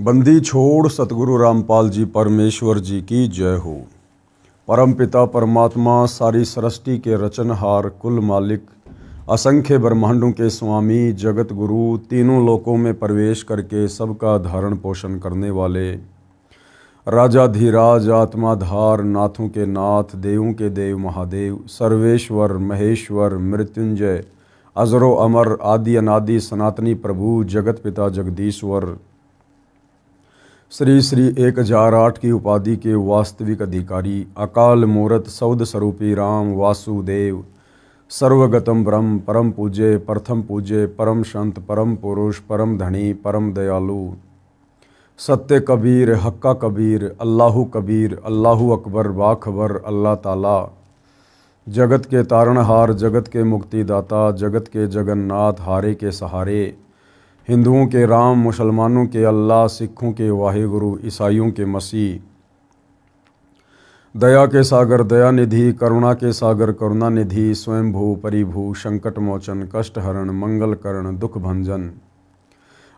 बंदी छोड़ सतगुरु रामपाल जी परमेश्वर जी की जय हो। परम पिता परमात्मा सारी सृष्टि के रचनहार कुल मालिक असंख्य ब्रह्मांडों के स्वामी जगत गुरु तीनों लोकों में प्रवेश करके सबका धारण पोषण करने वाले राजाधिराज आत्माधार नाथों के नाथ देवों के देव महादेव सर्वेश्वर महेश्वर मृत्युंजय अजरो अमर आदि अनादि सनातनी प्रभु जगत पिता जगदीश्वर श्री श्री 1008 की उपाधि के वास्तविक अधिकारी अकाल मूरत सौद स्वरूपी राम वासुदेव सर्वगतम ब्रह्म परम पूज्य प्रथम पूज्य परम संत परम पुरुष परम धनी परम दयालु सत्य कबीर हक्का कबीर अल्लाहु अकबर बाखबर अल्लाह ताला जगत के तारणहार जगत के मुक्तिदाता जगत के जगन्नाथ हारे के सहारे हिंदुओं के राम मुसलमानों के अल्लाह सिखों के वाहिगुरु ईसाइयों के मसीह दया के सागर दया निधि करुणा के सागर करुणा निधि स्वयंभू परिभू संकट मोचन कष्ट हरण मंगल करण दुख भंजन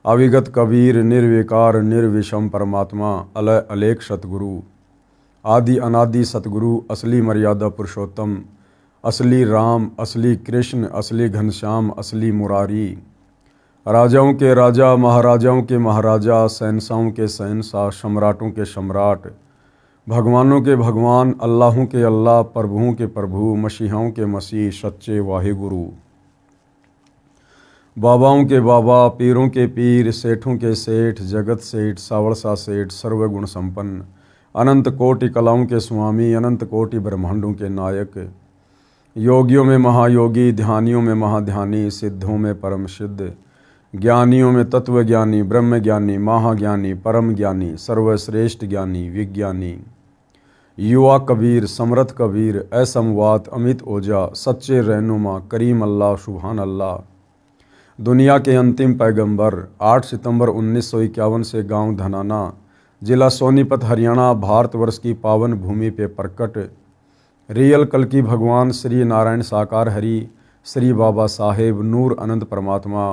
अविगत कबीर निर्विकार निर्विषम परमात्मा अलय अलेख सतगुरु आदि अनादि सतगुरु असली मर्यादा पुरुषोत्तम असली राम असली कृष्ण असली घनश्याम असली मुरारी राजाओं के राजा महाराजाओं के महाराजा शहंशाहों के शहंशाह सम्राटों के सम्राट भगवानों के भगवान अल्लाहों के अल्लाह प्रभुओं के प्रभु मसीहाओं के मसीह सच्चे वाहिगुरु बाबाओं के बाबा पीरों के पीर सेठों के सेठ जगत सेठ सावड़सा सेठ सर्वगुण संपन्न अनंत कोटि कलाओं के स्वामी अनंत कोटि ब्रह्मांडों के नायक योगियों में महायोगी ध्यानियों में महाध्यानी सिद्धों में परम सिद्ध ज्ञानियों में तत्वज्ञानी ब्रह्म ज्ञानी महाज्ञानी परम ज्ञानी सर्वश्रेष्ठ ज्ञानी विज्ञानी युवा कबीर समर्थ कबीर असमवात अमित ओझा सच्चे रहनुमा करीम अल्लाह सुभान अल्लाह दुनिया के अंतिम पैगंबर 8 सितंबर 1951 से गांव धनाना जिला सोनीपत हरियाणा भारतवर्ष की पावन भूमि पे प्रकट रियल कल की भगवान श्री नारायण साकार हरि श्री बाबा साहेब नूर अनंत परमात्मा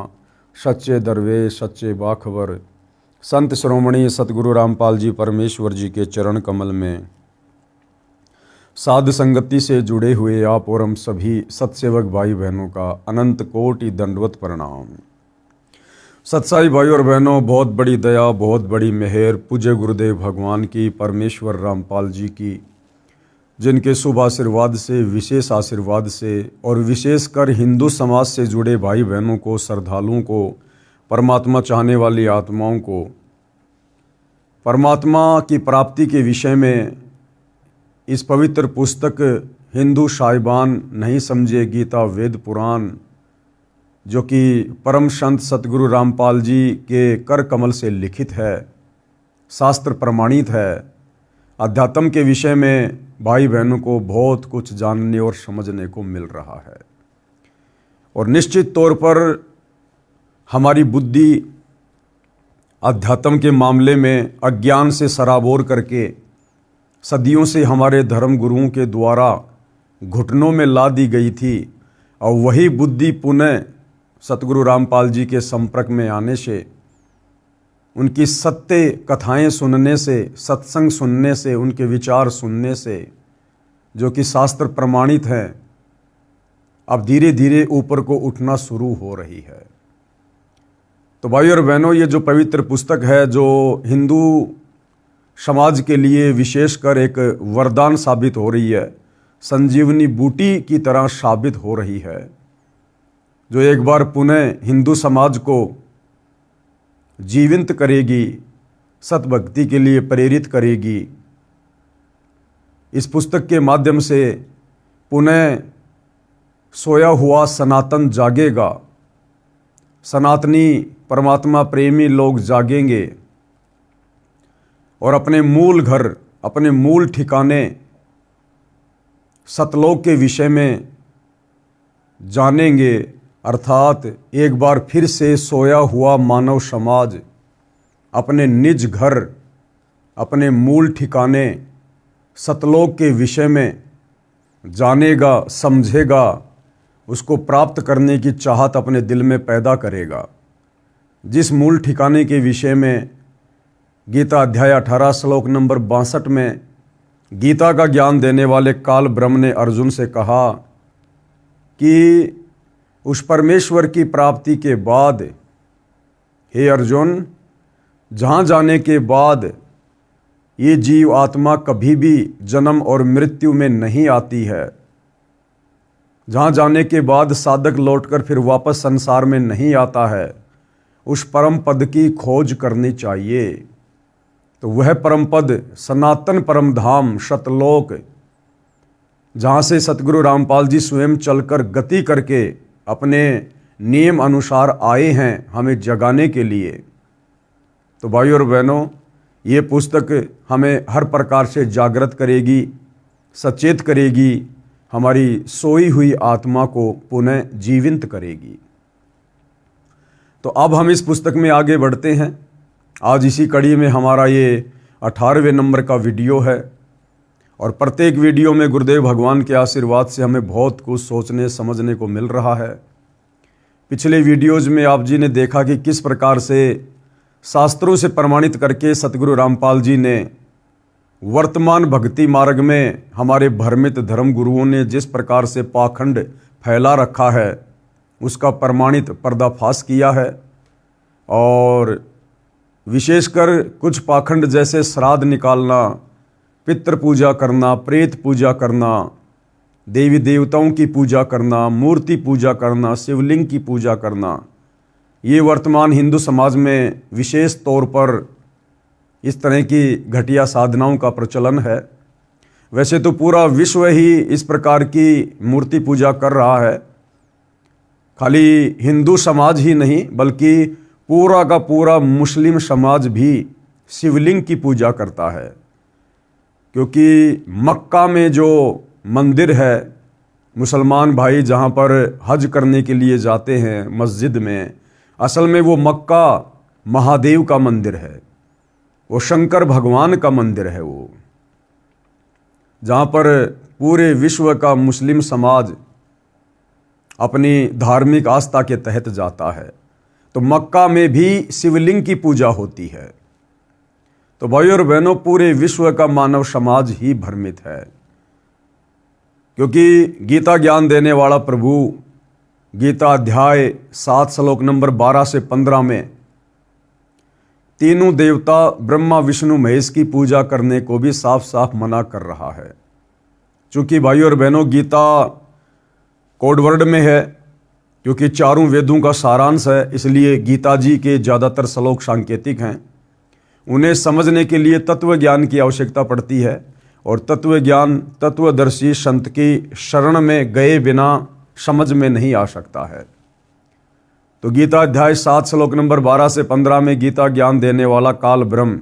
सच्चे दरवेश सच्चे बाखबर संत श्रोमणी सतगुरु रामपाल जी परमेश्वर जी के चरण कमल में साध संगति से जुड़े हुए आप और हम सभी सत्सेवक भाई बहनों का अनंत कोटि दंडवत प्रणाम। सत्साई भाई और बहनों, बहुत बड़ी दया बहुत बड़ी मेहर पूज्य गुरुदेव भगवान की परमेश्वर रामपाल जी की, जिनके शुभ आशीर्वाद से विशेष आशीर्वाद से और विशेषकर हिंदू समाज से जुड़े भाई बहनों को श्रद्धालुओं को परमात्मा चाहने वाली आत्माओं को परमात्मा की प्राप्ति के विषय में इस पवित्र पुस्तक हिंदू साहिबान नहीं समझे गीता वेद पुराण जो कि परम संत सतगुरु रामपाल जी के कर कमल से लिखित है, शास्त्र प्रमाणित है, अध्यात्म के विषय में भाई बहनों को बहुत कुछ जानने और समझने को मिल रहा है। और निश्चित तौर पर हमारी बुद्धि अध्यात्म के मामले में अज्ञान से सराबोर करके सदियों से हमारे धर्म गुरुओं के द्वारा घुटनों में ला दी गई थी और वही बुद्धि पुनः सतगुरु रामपाल जी के संपर्क में आने से उनकी सत्य कथाएं सुनने से सत्संग सुनने से उनके विचार सुनने से जो कि शास्त्र प्रमाणित हैं अब धीरे धीरे ऊपर को उठना शुरू हो रही है। तो भाई और बहनों, ये जो पवित्र पुस्तक है जो हिंदू समाज के लिए विशेषकर एक वरदान साबित हो रही है, संजीवनी बूटी की तरह साबित हो रही है, जो एक बार पुनः हिंदू समाज को जीवित करेगी, सतभक्ति के लिए प्रेरित करेगी। इस पुस्तक के माध्यम से पुनः सोया हुआ सनातन जागेगा, सनातनी परमात्मा प्रेमी लोग जागेंगे और अपने मूल घर अपने मूल ठिकाने सतलोक के विषय में जानेंगे। अर्थात एक बार फिर से सोया हुआ मानव समाज अपने निज घर अपने मूल ठिकाने सतलोक के विषय में जानेगा, समझेगा, उसको प्राप्त करने की चाहत अपने दिल में पैदा करेगा। जिस मूल ठिकाने के विषय में गीता अध्याय 18 श्लोक नंबर 62 में गीता का ज्ञान देने वाले काल ब्रह्म ने अर्जुन से कहा कि उस परमेश्वर की प्राप्ति के बाद, हे अर्जुन, जहाँ जाने के बाद ये जीव आत्मा कभी भी जन्म और मृत्यु में नहीं आती है, जहाँ जाने के बाद साधक लौटकर फिर वापस संसार में नहीं आता है, उस परम पद की खोज करनी चाहिए। तो वह परम पद सनातन परम धाम सतलोक, जहाँ से सतगुरु रामपाल जी स्वयं चलकर गति करके अपने नियम अनुसार आए हैं हमें जगाने के लिए। तो भाइयों और बहनों, ये पुस्तक हमें हर प्रकार से जागृत करेगी, सचेत करेगी, हमारी सोई हुई आत्मा को पुनः जीवित करेगी। तो अब हम इस पुस्तक में आगे बढ़ते हैं। आज इसी कड़ी में हमारा ये 18वें नंबर का वीडियो है और प्रत्येक वीडियो में गुरुदेव भगवान के आशीर्वाद से हमें बहुत कुछ सोचने समझने को मिल रहा है। पिछले वीडियोज़ में आप जी ने देखा कि किस प्रकार से शास्त्रों से प्रमाणित करके सतगुरु रामपाल जी ने वर्तमान भक्ति मार्ग में हमारे भ्रमित धर्म गुरुओं ने जिस प्रकार से पाखंड फैला रखा है उसका प्रमाणित पर्दाफाश किया है। और विशेषकर कुछ पाखंड जैसे श्राद्ध निकालना, पितृ पूजा करना, प्रेत पूजा करना, देवी देवताओं की पूजा करना, मूर्ति पूजा करना, शिवलिंग की पूजा करना, ये वर्तमान हिंदू समाज में विशेष तौर पर इस तरह की घटिया साधनाओं का प्रचलन है। वैसे तो पूरा विश्व ही इस प्रकार की मूर्ति पूजा कर रहा है, खाली हिंदू समाज ही नहीं बल्कि पूरा का पूरा मुस्लिम समाज भी शिवलिंग की पूजा करता है। क्योंकि मक्का में जो मंदिर है, मुसलमान भाई जहाँ पर हज करने के लिए जाते हैं मस्जिद में, असल में वो मक्का महादेव का मंदिर है, वो शंकर भगवान का मंदिर है, वो जहाँ पर पूरे विश्व का मुस्लिम समाज अपनी धार्मिक आस्था के तहत जाता है। तो मक्का में भी शिवलिंग की पूजा होती है। तो भाइयों और बहनों, पूरे विश्व का मानव समाज ही भ्रमित है, क्योंकि गीता ज्ञान देने वाला प्रभु गीता अध्याय 7 श्लोक नंबर 12 से 15 में तीनों देवता ब्रह्मा विष्णु महेश की पूजा करने को भी साफ साफ मना कर रहा है। चूंकि भाइयों और बहनों, गीता कोड वर्ड में है, क्योंकि चारों वेदों का सारांश है, इसलिए गीता जी के ज़्यादातर श्लोक सांकेतिक हैं। उन्हें समझने के लिए तत्व ज्ञान की आवश्यकता पड़ती है और तत्व ज्ञान तत्वदर्शी संत की शरण में गए बिना समझ में नहीं आ सकता है। तो गीता अध्याय 7 श्लोक नंबर 12 से 15 में गीता ज्ञान देने वाला काल ब्रह्म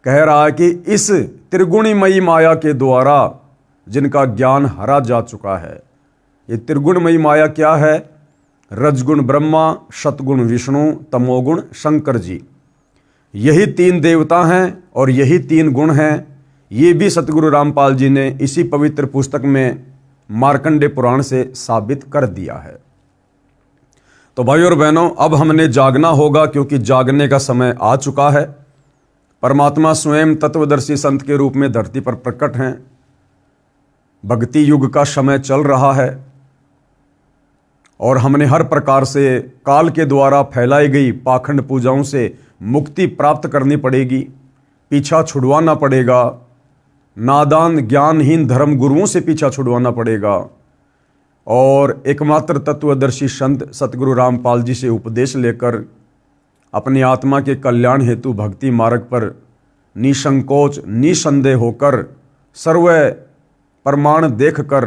कह रहा है कि इस त्रिगुणमयी माया के द्वारा जिनका ज्ञान हरा जा चुका है। ये त्रिगुणमयी माया क्या है? रजगुण ब्रह्मा, सतगुण विष्णु, तमोगुण शंकर जी, यही 3 देवता हैं और यही 3 गुण हैं। ये भी सतगुरु रामपाल जी ने इसी पवित्र पुस्तक में मार्कंडे पुराण से साबित कर दिया है। तो भाइयों और बहनों, अब हमने जागना होगा, क्योंकि जागने का समय आ चुका है। परमात्मा स्वयं तत्वदर्शी संत के रूप में धरती पर प्रकट हैं। भक्ति युग का समय चल रहा है और हमने हर प्रकार से काल के द्वारा फैलाई गई पाखंड पूजाओं से मुक्ति प्राप्त करनी पड़ेगी, पीछा छुड़वाना पड़ेगा, नादान ज्ञानहीन धर्म गुरुओं से पीछा छुड़वाना पड़ेगा और एकमात्र तत्वदर्शी संत सतगुरु रामपाल जी से उपदेश लेकर अपनी आत्मा के कल्याण हेतु भक्ति मार्ग पर निसंकोच निसंदेह होकर सर्व प्रमाण देखकर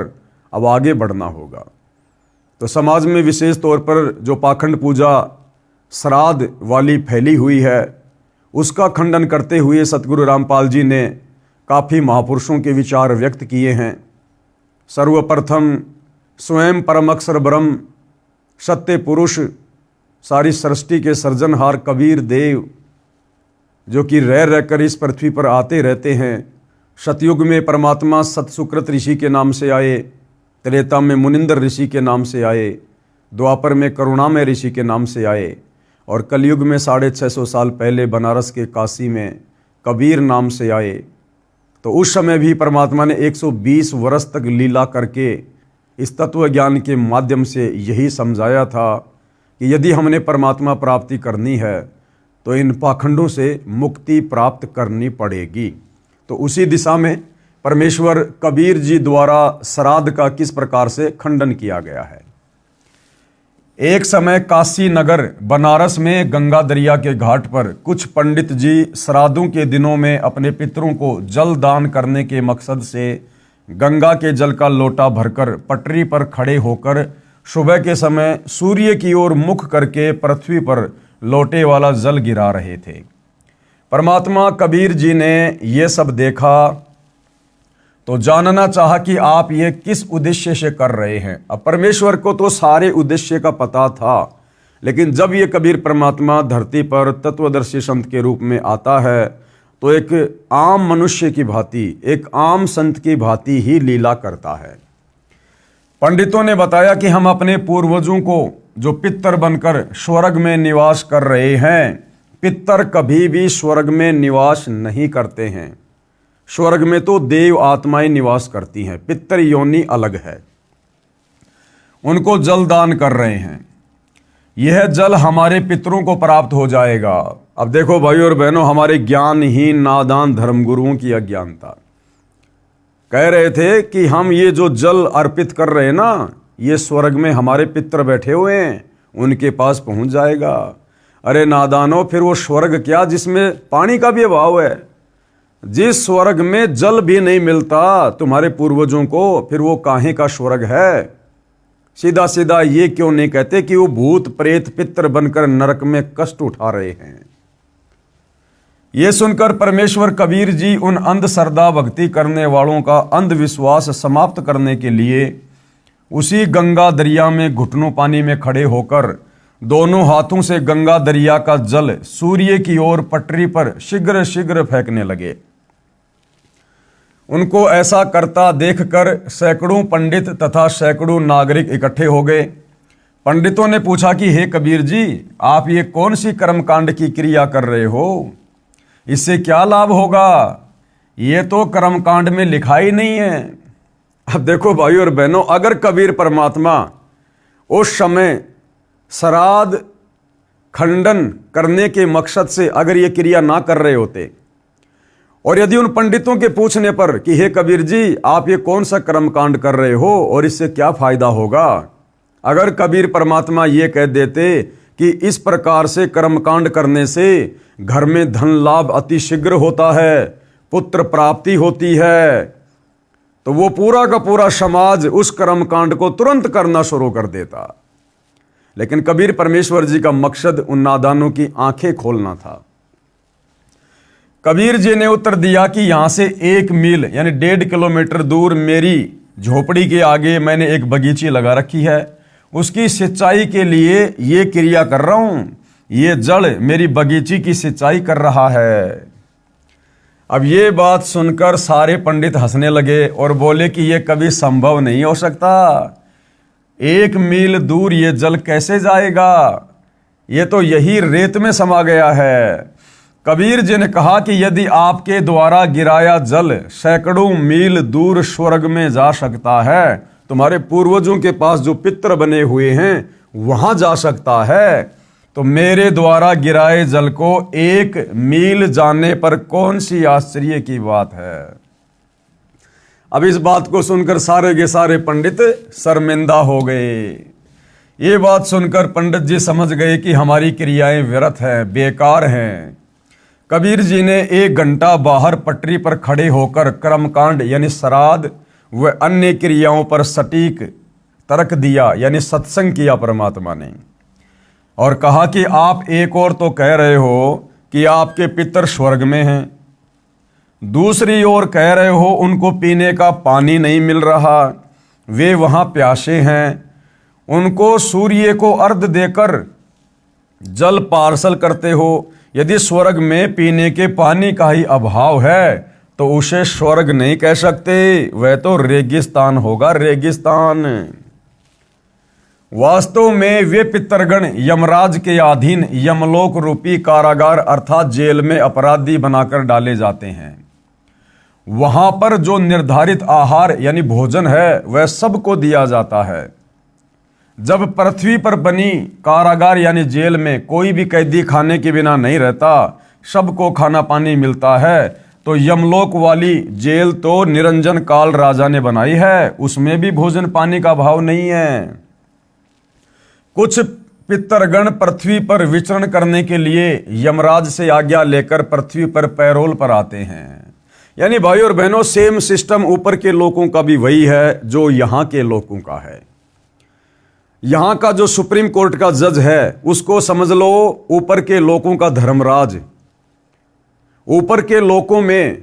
अब आगे बढ़ना होगा। तो समाज में विशेष तौर पर जो पाखंड पूजा श्राद्ध वाली फैली हुई है, उसका खंडन करते हुए सतगुरु रामपाल जी ने काफ़ी महापुरुषों के विचार व्यक्त किए हैं। सर्वप्रथम स्वयं परम अक्षर ब्रह्म सत्य पुरुष, सारी सृष्टि के सृजनहार कबीर देव, जो कि रह रहकर इस पृथ्वी पर आते रहते हैं। सतयुग में परमात्मा सतसुकृत ऋषि के नाम से आए, त्रेता में मुनिंदर ऋषि के नाम से आए, द्वापर में करुणामय ऋषि के नाम से आए और कलयुग में 650 साल पहले बनारस के काशी में कबीर नाम से आए, तो उस समय भी परमात्मा ने 120 वर्ष तक लीला करके इस तत्व ज्ञान के माध्यम से यही समझाया था कि यदि हमने परमात्मा प्राप्ति करनी है तो इन पाखंडों से मुक्ति प्राप्त करनी पड़ेगी। तो उसी दिशा में परमेश्वर कबीर जी द्वारा श्राद्ध का किस प्रकार से खंडन किया गया है। एक समय काशी नगर बनारस में गंगा दरिया के घाट पर कुछ पंडित जी श्राद्धों के दिनों में अपने पितरों को जल दान करने के मकसद से गंगा के जल का लोटा भरकर पटरी पर खड़े होकर सुबह के समय सूर्य की ओर मुख करके पृथ्वी पर लोटे वाला जल गिरा रहे थे। परमात्मा कबीर जी ने यह सब देखा तो जानना चाहा कि आप ये किस उद्देश्य से कर रहे हैं। अब परमेश्वर को तो सारे उद्देश्य का पता था, लेकिन जब ये कबीर परमात्मा धरती पर तत्वदर्शी संत के रूप में आता है तो एक आम मनुष्य की भांति, एक आम संत की भांति ही लीला करता है। पंडितों ने बताया कि हम अपने पूर्वजों को जो पितर बनकर स्वर्ग में निवास कर रहे हैं, पितर कभी भी स्वर्ग में निवास नहीं करते हैं। स्वर्ग में तो देव आत्माएं निवास करती हैं, पितर योनि अलग है। उनको जल दान कर रहे हैं, यह जल हमारे पितरों को प्राप्त हो जाएगा। अब देखो भाई और बहनों, हमारे ज्ञानहीन नादान धर्मगुरुओं की अज्ञानता। कह रहे थे कि हम ये जो जल अर्पित कर रहे हैं ना, ये स्वर्ग में हमारे पितर बैठे हुए हैं, उनके पास पहुंच जाएगा। अरे नादानो, फिर वो स्वर्ग क्या जिसमें पानी का भी अभाव है, जिस स्वर्ग में जल भी नहीं मिलता तुम्हारे पूर्वजों को, फिर वो काहे का स्वर्ग है। सीधा सीधा ये क्यों नहीं कहते कि वो भूत प्रेत पितर बनकर नरक में कष्ट उठा रहे हैं। ये सुनकर परमेश्वर कबीर जी उन अंधश्रद्धा भक्ति करने वालों का अंधविश्वास समाप्त करने के लिए उसी गंगा दरिया में घुटनों पानी में खड़े होकर दोनों हाथों से गंगा दरिया का जल सूर्य की ओर पटरी पर शीघ्र शीघ्र फेंकने लगे। उनको ऐसा करता देखकर सैकड़ों पंडित तथा सैकड़ों नागरिक इकट्ठे हो गए। पंडितों ने पूछा कि हे कबीर जी, आप ये कौन सी कर्मकांड की क्रिया कर रहे हो, इससे क्या लाभ होगा, ये तो कर्मकांड में लिखा ही नहीं है। अब देखो भाई और बहनों, अगर कबीर परमात्मा उस समय श्राद्ध खंडन करने के मकसद से अगर ये क्रिया ना कर रहे होते, और यदि उन पंडितों के पूछने पर कि हे कबीर जी, आप ये कौन सा कर्मकांड कर रहे हो और इससे क्या फायदा होगा, अगर कबीर परमात्मा ये कह देते कि इस प्रकार से कर्मकांड करने से घर में धन लाभ अति शीघ्र होता है, पुत्र प्राप्ति होती है, तो वो पूरा का पूरा समाज उस कर्मकांड को तुरंत करना शुरू कर देता। लेकिन कबीर परमेश्वर जी का मकसद उन नादानों की आंखें खोलना था। कबीर जी ने उत्तर दिया कि यहां से 1 मील यानी 1.5 किलोमीटर दूर मेरी झोपड़ी के आगे मैंने एक बगीची लगा रखी है, उसकी सिंचाई के लिए ये क्रिया कर रहा हूं। ये जड़ मेरी बगीची की सिंचाई कर रहा है। अब ये बात सुनकर सारे पंडित हंसने लगे और बोले कि ये कभी संभव नहीं हो सकता, 1 मील दूर ये जल कैसे जाएगा, ये तो यही रेत में समा गया है। कबीर जी ने कहा कि यदि आपके द्वारा गिराया जल सैकड़ों मील दूर स्वर्ग में जा सकता है, तुम्हारे पूर्वजों के पास जो पितर बने हुए हैं वहां जा सकता है, तो मेरे द्वारा गिराए जल को 1 मील जाने पर कौन सी आश्चर्य की बात है। अब इस बात को सुनकर सारे के सारे पंडित शर्मिंदा हो गए। ये बात सुनकर पंडित जी समझ गए कि हमारी क्रियाएं व्यर्थ हैं, बेकार हैं। कबीर जी ने 1 घंटा बाहर पटरी पर खड़े होकर कर्मकांड यानी श्राद्ध व अन्य क्रियाओं पर सटीक तर्क दिया, यानी सत्संग किया परमात्मा ने, और कहा कि आप एक और तो कह रहे हो कि आपके पितर स्वर्ग में हैं, दूसरी ओर कह रहे हो उनको पीने का पानी नहीं मिल रहा, वे वहां प्यासे हैं, उनको सूर्य को अर्घ देकर जल पार्सल करते हो। यदि स्वर्ग में पीने के पानी का ही अभाव है तो उसे स्वर्ग नहीं कह सकते, वह तो रेगिस्तान होगा, रेगिस्तान। वास्तव में वे पितरगण यमराज के अधीन यमलोक रूपी कारागार अर्थात जेल में अपराधी बनाकर डाले जाते हैं। वहां पर जो निर्धारित आहार यानी भोजन है वह सबको दिया जाता है। जब पृथ्वी पर बनी कारागार यानी जेल में कोई भी कैदी खाने के बिना नहीं रहता, सबको खाना पानी मिलता है, तो यमलोक वाली जेल तो निरंजन काल राजा ने बनाई है, उसमें भी भोजन पानी का अभाव नहीं है। कुछ पितरगण पृथ्वी पर विचरण करने के लिए यमराज से आज्ञा लेकर पृथ्वी पर पैरोल पर आते हैं। यानी भाई और बहनों, सेम सिस्टम ऊपर के लोगों का भी वही है जो यहां के लोगों का है। यहां का जो सुप्रीम कोर्ट का जज है उसको समझ लो ऊपर के लोगों का धर्मराज। ऊपर के लोगों में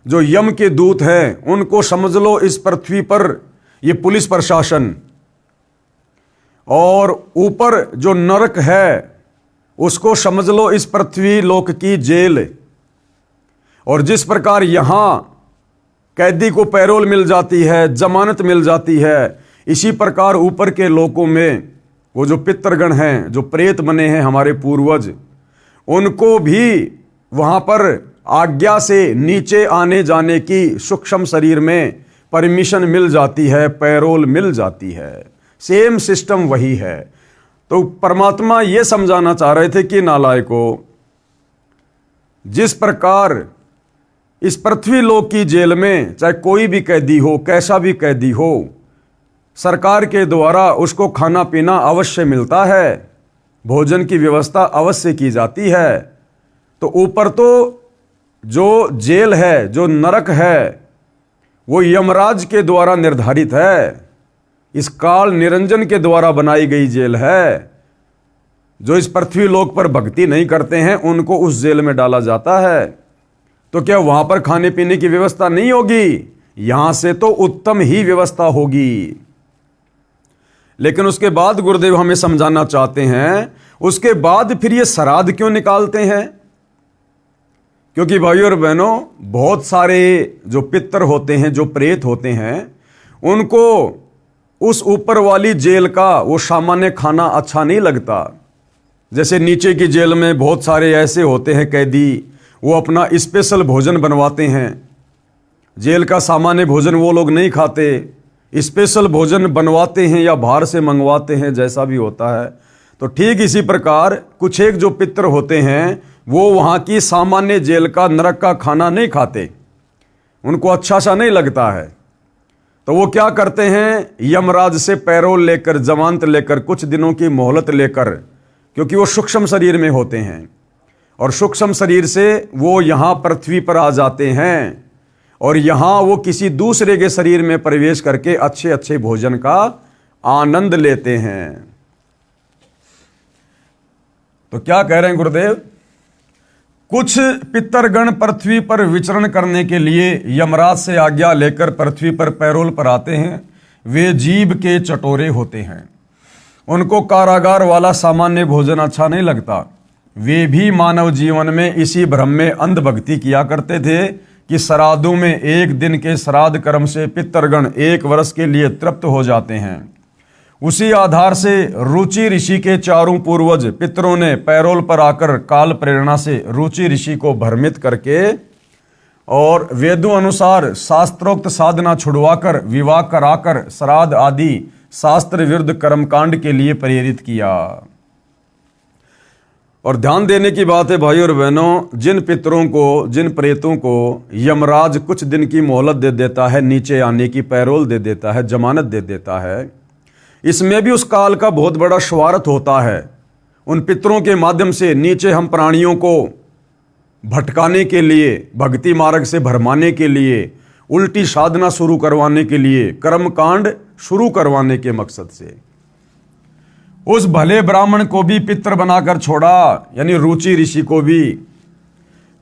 जो यम के दूत हैं उनको समझ लो इस पृथ्वी पर ये पुलिस प्रशासन, और ऊपर जो नरक है उसको समझ लो इस पृथ्वी लोक की जेल। और जिस प्रकार यहां कैदी को पैरोल मिल जाती है, जमानत मिल जाती है, इसी प्रकार ऊपर के लोकों में वो जो पितरगण हैं, जो प्रेत बने हैं हमारे पूर्वज, उनको भी वहां पर आज्ञा से नीचे आने जाने की सूक्ष्म शरीर में परमिशन मिल जाती है, पैरोल मिल जाती है। सेम सिस्टम वही है। तो परमात्मा ये समझाना चाह रहे थे कि नालायकों, जिस प्रकार इस पृथ्वी लोक की जेल में चाहे कोई भी कैदी हो, कैसा भी कैदी हो, सरकार के द्वारा उसको खाना पीना अवश्य मिलता है, भोजन की व्यवस्था अवश्य की जाती है, तो ऊपर तो जो जेल है, जो नरक है, वो यमराज के द्वारा निर्धारित है, इस काल निरंजन के द्वारा बनाई गई जेल है। जो इस पृथ्वी लोक पर भक्ति नहीं करते हैं उनको उस जेल में डाला जाता है। तो क्या वहां पर खाने पीने की व्यवस्था नहीं होगी? यहां से तो उत्तम ही व्यवस्था होगी। लेकिन उसके बाद गुरुदेव हमें समझाना चाहते हैं, उसके बाद फिर ये श्राद्ध क्यों निकालते हैं? क्योंकि भाइयों और बहनों, बहुत सारे जो पितर होते हैं, जो प्रेत होते हैं, उनको उस ऊपर वाली जेल का वो सामान्य खाना अच्छा नहीं लगता। जैसे नीचे की जेल में बहुत सारे ऐसे होते हैं कैदी, वो अपना स्पेशल भोजन बनवाते हैं। जेल का सामान्य भोजन वो लोग नहीं खाते, स्पेशल भोजन बनवाते हैं या बाहर से मंगवाते हैं, जैसा भी होता है। तो ठीक इसी प्रकार कुछ एक जो पितर होते हैं वो वहाँ की सामान्य जेल का नरक का खाना नहीं खाते, उनको अच्छा सा नहीं लगता है। तो वो क्या करते हैं, यमराज से पैरोल लेकर, जमानत लेकर, कुछ दिनों की मोहलत लेकर, क्योंकि वो सूक्ष्म शरीर में होते हैं, और सूक्ष्म शरीर से वो यहाँ पृथ्वी पर आ जाते हैं, और यहाँ वो किसी दूसरे के शरीर में प्रवेश करके अच्छे अच्छे भोजन का आनंद लेते हैं। तो क्या कह रहे हैं गुरुदेव? कुछ पितरगण पृथ्वी पर विचरण करने के लिए यमराज से आज्ञा लेकर पृथ्वी पर पैरोल पर आते हैं। वे जीभ के चटोरे होते हैं, उनको कारागार वाला सामान्य भोजन अच्छा नहीं लगता। वे भी मानव जीवन में इसी भ्रम में अंधभक्ति किया करते थे कि श्राद्धों में एक दिन के श्राद्ध कर्म से पितरगण 1 वर्ष के लिए तृप्त हो जाते हैं। उसी आधार से रुचि ऋषि के चारों पूर्वज पितरों ने पैरोल पर आकर काल प्रेरणा से रुचि ऋषि को भ्रमित करके और वेदों अनुसार शास्त्रोक्त साधना छुड़वाकर विवाह कराकर श्राद्ध आदि शास्त्र विरुद्ध कर्मकांड के लिए प्रेरित किया। और ध्यान देने की बात है भाई और बहनों, जिन पितरों को, जिन प्रेतों को यमराज कुछ दिन की मोहलत दे देता है, नीचे आने की पैरोल दे देता है, जमानत दे देता है, इसमें भी उस काल का बहुत बड़ा स्वार्थ होता है। उन पितरों के माध्यम से नीचे हम प्राणियों को भटकाने के लिए, भक्ति मार्ग से भरमाने के लिए, उल्टी साधना शुरू करवाने के लिए, कर्मकांड शुरू करवाने के मकसद से उस भले ब्राह्मण को भी पितर बनाकर छोड़ा, यानी रुचि ऋषि को भी।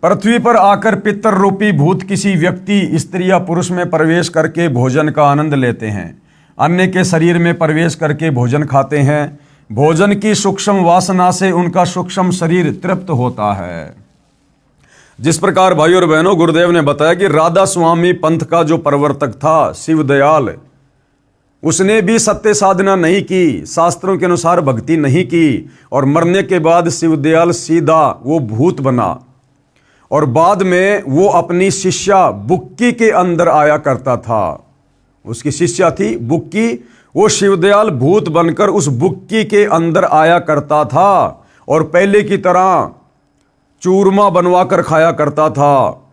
पृथ्वी पर आकर पितर रूपी भूत किसी व्यक्ति, स्त्री या पुरुष में प्रवेश करके भोजन का आनंद लेते हैं, अन्य के शरीर में प्रवेश करके भोजन खाते हैं। भोजन की सूक्ष्म वासना से उनका सूक्ष्म शरीर तृप्त होता है। जिस प्रकार भाई और बहनों गुरुदेव ने बताया कि राधा स्वामी पंथ का जो प्रवर्तक था शिवदयाल, उसने भी सत्य साधना नहीं की, शास्त्रों के अनुसार भक्ति नहीं की, और मरने के बाद शिवदयाल सीधा वो भूत बना। और बाद में वो अपनी शिष्या बुक्की के अंदर आया करता था। उसकी शिष्या थी बुक्की, वो शिवदयाल भूत बनकर उस बुक्की के अंदर आया करता था और पहले की तरह चूरमा बनवा कर खाया करता था।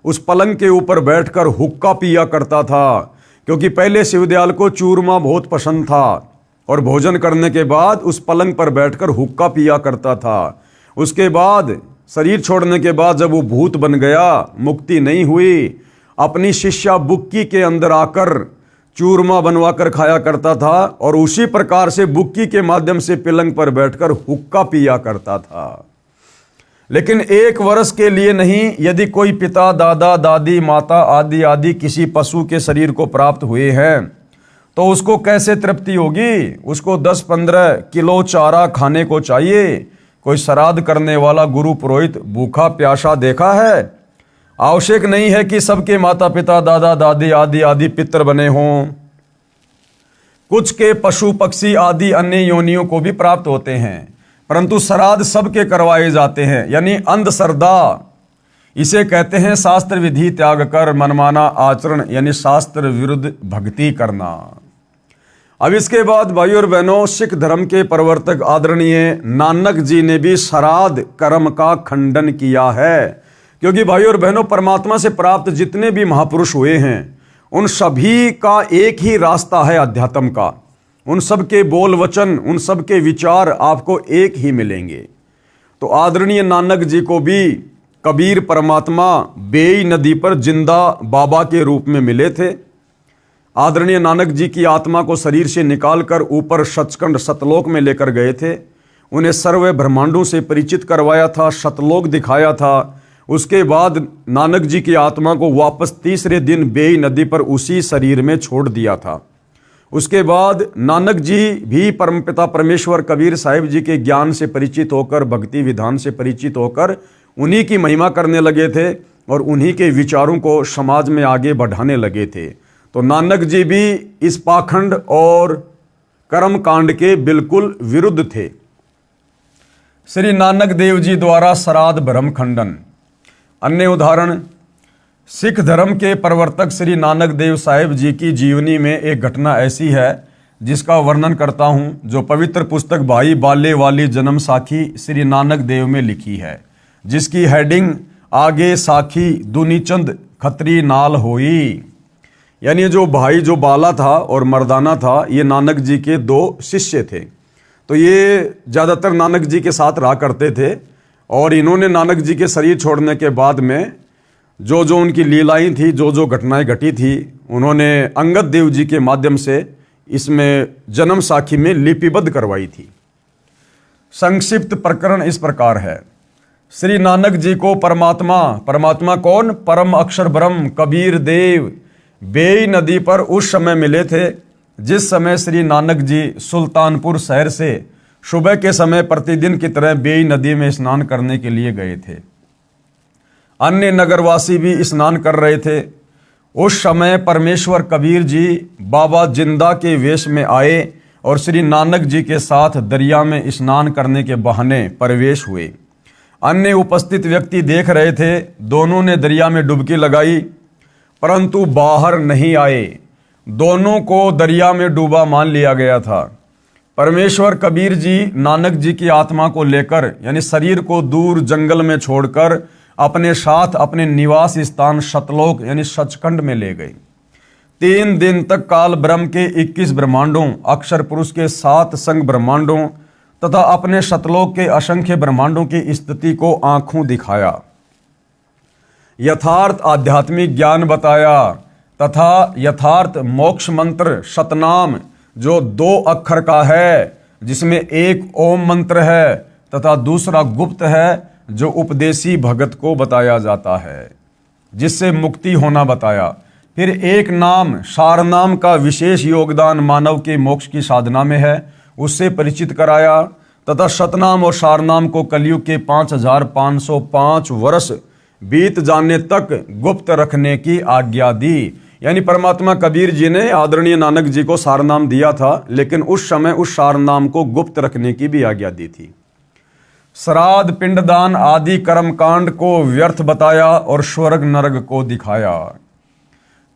उस पलंग के ऊपर बैठकर हुक्का पिया करता था, क्योंकि पहले शिवदयाल को चूरमा बहुत पसंद था और भोजन करने के बाद उस पलंग पर बैठकर हुक्का पिया करता था। उसके बाद शरीर छोड़ने के बाद जब वो भूत बन गया, मुक्ति नहीं हुई, अपनी शिष्या बुक्की के अंदर आकर चूरमा बनवा कर खाया करता था और उसी प्रकार से बुक्की के माध्यम से पलंग पर बैठकर हुक्का पिया करता था। लेकिन 1 वर्ष के लिए नहीं, यदि कोई पिता, दादा, दादी, माता आदि आदि किसी पशु के शरीर को प्राप्त हुए हैं तो उसको कैसे तृप्ति होगी? उसको 10-15 किलो चारा खाने को चाहिए। कोई श्राद्ध करने वाला गुरु पुरोहित भूखा प्यासा देखा है? आवश्यक नहीं है कि सबके माता पिता, दादा दादी आदि आदि पितर बने हों। कुछ के पशु पक्षी आदि अन्य योनियों को भी प्राप्त होते हैं, परंतु श्राद्ध सबके करवाए जाते हैं, यानी अंधश्रद्धा। इसे कहते हैं शास्त्र विधि त्याग कर मनमाना आचरण, यानी शास्त्र विरुद्ध भक्ति करना। अब इसके बाद भाइयों और बहनों, सिख धर्म के प्रवर्तक आदरणीय नानक जी ने भी श्राद्ध कर्म का खंडन किया है। क्योंकि भाइयों और बहनों, परमात्मा से प्राप्त जितने भी महापुरुष हुए हैं उन सभी का एक ही रास्ता है अध्यात्म का। उन सब के बोल वचन, उन सब के विचार आपको एक ही मिलेंगे। तो आदरणीय नानक जी को भी कबीर परमात्मा बेई नदी पर जिंदा बाबा के रूप में मिले थे। आदरणीय नानक जी की आत्मा को शरीर से निकालकर ऊपर सचखंड सतलोक में लेकर गए थे। उन्हें सर्व ब्रह्मांडों से परिचित करवाया था, सतलोक दिखाया था। उसके बाद नानक जी की आत्मा को वापस तीसरे दिन बेई नदी पर उसी शरीर में छोड़ दिया था। उसके बाद नानक जी भी परमपिता परमेश्वर कबीर साहिब जी के ज्ञान से परिचित होकर, भक्ति विधान से परिचित होकर उन्हीं की महिमा करने लगे थे और उन्हीं के विचारों को समाज में आगे बढ़ाने लगे थे। तो नानक जी भी इस पाखंड और कर्म कांड के बिल्कुल विरुद्ध थे। श्री नानक देव जी द्वारा श्राद्ध भ्रम खंडन। अन्य उदाहरण, सिख धर्म के प्रवर्तक श्री नानक देव साहिब जी की जीवनी में एक घटना ऐसी है जिसका वर्णन करता हूं, जो पवित्र पुस्तक भाई बाले वाली जन्म साखी श्री नानक देव में लिखी है, जिसकी हेडिंग आगे साखी दुनीचंद खत्री नाल होई। यानी जो भाई जो बाला था और मर्दाना था, ये नानक जी के 2 शिष्य थे। तो ये ज़्यादातर नानक जी के साथ रहा करते थे और इन्होंने नानक जी के शरीर छोड़ने के बाद में जो जो उनकी लीलाएं थी, जो जो घटनाएं घटी थी, उन्होंने अंगद देव जी के माध्यम से इसमें जन्म साखी में लिपिबद्ध करवाई थी। संक्षिप्त प्रकरण इस प्रकार है। श्री नानक जी को परमात्मा कौन? परम अक्षर ब्रह्म कबीर देव बेई नदी पर उस समय मिले थे जिस समय श्री नानक जी सुल्तानपुर शहर से सुबह के समय प्रतिदिन की तरह बेई नदी में स्नान करने के लिए गए थे। अन्य नगरवासी भी स्नान कर रहे थे। उस समय परमेश्वर कबीर जी बाबा जिंदा के वेश में आए और श्री नानक जी के साथ दरिया में स्नान करने के बहाने प्रवेश हुए। अन्य उपस्थित व्यक्ति देख रहे थे। दोनों ने दरिया में डुबकी लगाई परंतु बाहर नहीं आए। दोनों को दरिया में डूबा मान लिया गया था। परमेश्वर कबीर जी नानक जी की आत्मा को लेकर, यानी शरीर को दूर जंगल में छोड़कर अपने साथ अपने निवास स्थान सतलोक यानी सचखंड में ले गए। 3 दिन तक काल ब्रह्म के 21 ब्रह्मांडों, अक्षर पुरुष के 7 संग ब्रह्मांडों तथा अपने सतलोक के असंख्य ब्रह्मांडों की स्थिति को आंखों दिखाया, यथार्थ आध्यात्मिक ज्ञान बताया तथा यथार्थ मोक्ष मंत्र सतनाम जो 2 अक्षर का है, जिसमें एक ओम मंत्र है तथा दूसरा गुप्त है जो उपदेशी भगत को बताया जाता है, जिससे मुक्ति होना बताया। फिर एक नाम सारनाम का विशेष योगदान मानव के मोक्ष की साधना में है, उससे परिचित कराया तथा सतनाम और सारनाम को कलयुग के 5505 वर्ष बीत जाने तक गुप्त रखने की आज्ञा दी। यानी परमात्मा कबीर जी ने आदरणीय नानक जी को सारनाम दिया था, लेकिन उस समय उस सारनाम को गुप्त रखने की भी आज्ञा दी थी। श्राद्ध पिंडदान आदि कर्मकांड को व्यर्थ बताया और स्वर्ग नरक को दिखाया।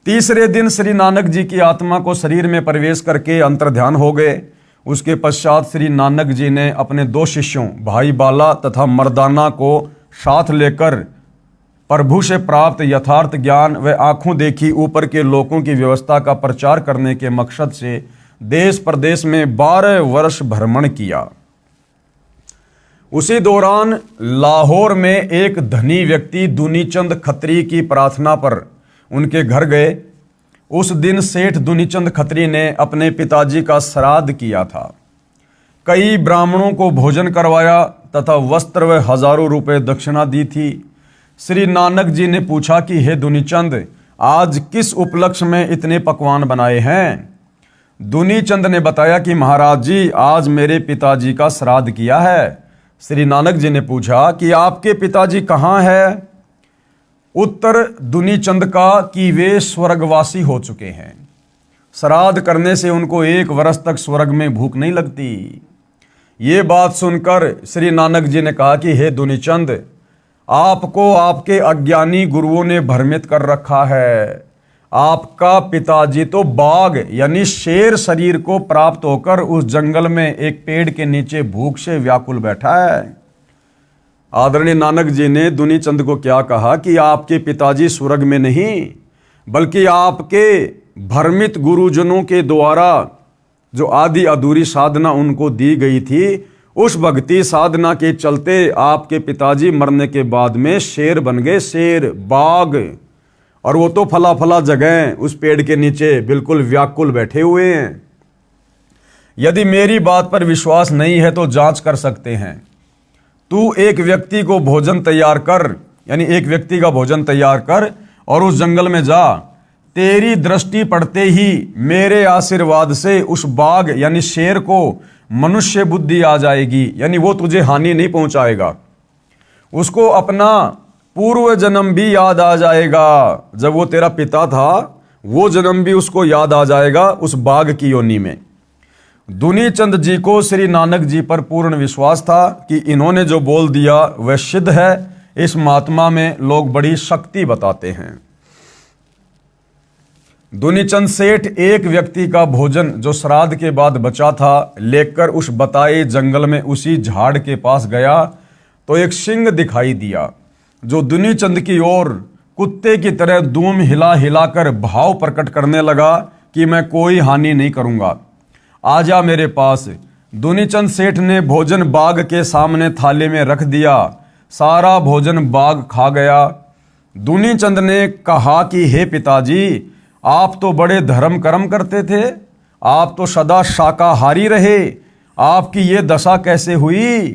तीसरे दिन श्री नानक जी की आत्मा को शरीर में प्रवेश करके अंतर्ध्यान हो गए। उसके पश्चात श्री नानक जी ने अपने 2 शिष्यों भाई बाला तथा मर्दाना को साथ लेकर प्रभु से प्राप्त यथार्थ ज्ञान व आंखों देखी ऊपर के लोकों की व्यवस्था का प्रचार करने के मकसद से देश प्रदेश में 12 वर्ष भ्रमण किया। उसी दौरान लाहौर में एक धनी व्यक्ति दुनीचंद खत्री की प्रार्थना पर उनके घर गए। उस दिन सेठ दुनीचंद खत्री ने अपने पिताजी का श्राद्ध किया था। कई ब्राह्मणों को भोजन करवाया तथा वस्त्र व हजारों रुपए दक्षिणा दी थी। श्री नानक जी ने पूछा कि हे दुनीचंद, आज किस उपलक्ष्य में इतने पकवान बनाए हैं? दुनीचंद ने बताया कि महाराज जी, आज मेरे पिताजी का श्राद्ध किया है। श्री नानक जी ने पूछा कि आपके पिताजी कहाँ है? उत्तर दुनीचंद का कि वे स्वर्गवासी हो चुके हैं। श्राद्ध करने से उनको 1 वर्ष तक स्वर्ग में भूख नहीं लगती। ये बात सुनकर श्री नानक जी ने कहा कि हे दुनीचंद, आपको आपके अज्ञानी गुरुओं ने भ्रमित कर रखा है। आपका पिताजी तो बाघ यानी शेर शरीर को प्राप्त होकर उस जंगल में एक पेड़ के नीचे भूख से व्याकुल बैठा है। आदरणीय नानक जी ने दुनीचंद को क्या कहा कि आपके पिताजी स्वर्ग में नहीं, बल्कि आपके भ्रमित गुरुजनों के द्वारा जो आदि अधूरी साधना उनको दी गई थी, उस भक्ति साधना के चलते आपके पिताजी मरने के बाद में शेर बन गए, शेर, बाघ। और वो तो फला फला जगह उस पेड़ के नीचे बिल्कुल व्याकुल बैठे हुए हैं। यदि मेरी बात पर विश्वास नहीं है तो जांच कर सकते हैं। तू एक व्यक्ति को भोजन तैयार कर, यानी एक व्यक्ति का भोजन तैयार कर और उस जंगल में जा। तेरी दृष्टि पड़ते ही मेरे आशीर्वाद से उस बाघ यानी शेर को मनुष्य बुद्धि आ जाएगी, यानी वो तुझे हानि नहीं पहुंचाएगा। उसको अपना पूर्व जन्म भी याद आ जाएगा। जब वो तेरा पिता था, वो जन्म भी उसको याद आ जाएगा उस बाघ की योनि में। दुनीचंद जी को श्री नानक जी पर पूर्ण विश्वास था कि इन्होंने जो बोल दिया वह सिद्ध है। इस महात्मा में लोग बड़ी शक्ति बताते हैं। दुनीचंद सेठ एक व्यक्ति का भोजन जो श्राद्ध के बाद बचा था लेकर उस बताए जंगल में उसी झाड़ के पास गया तो एक सिंह दिखाई दिया जो दुनीचंद की ओर कुत्ते की तरह दूम हिला हिलाकर भाव प्रकट करने लगा कि मैं कोई हानि नहीं करूंगा, आजा मेरे पास। दुनीचंद सेठ ने भोजन बाघ के सामने थाले में रख दिया। सारा भोजन बाघ खा गया। दुनीचंद ने कहा कि हे पिताजी, आप तो बड़े धर्म कर्म करते थे, आप तो सदा शाकाहारी रहे, आपकी ये दशा कैसे हुई?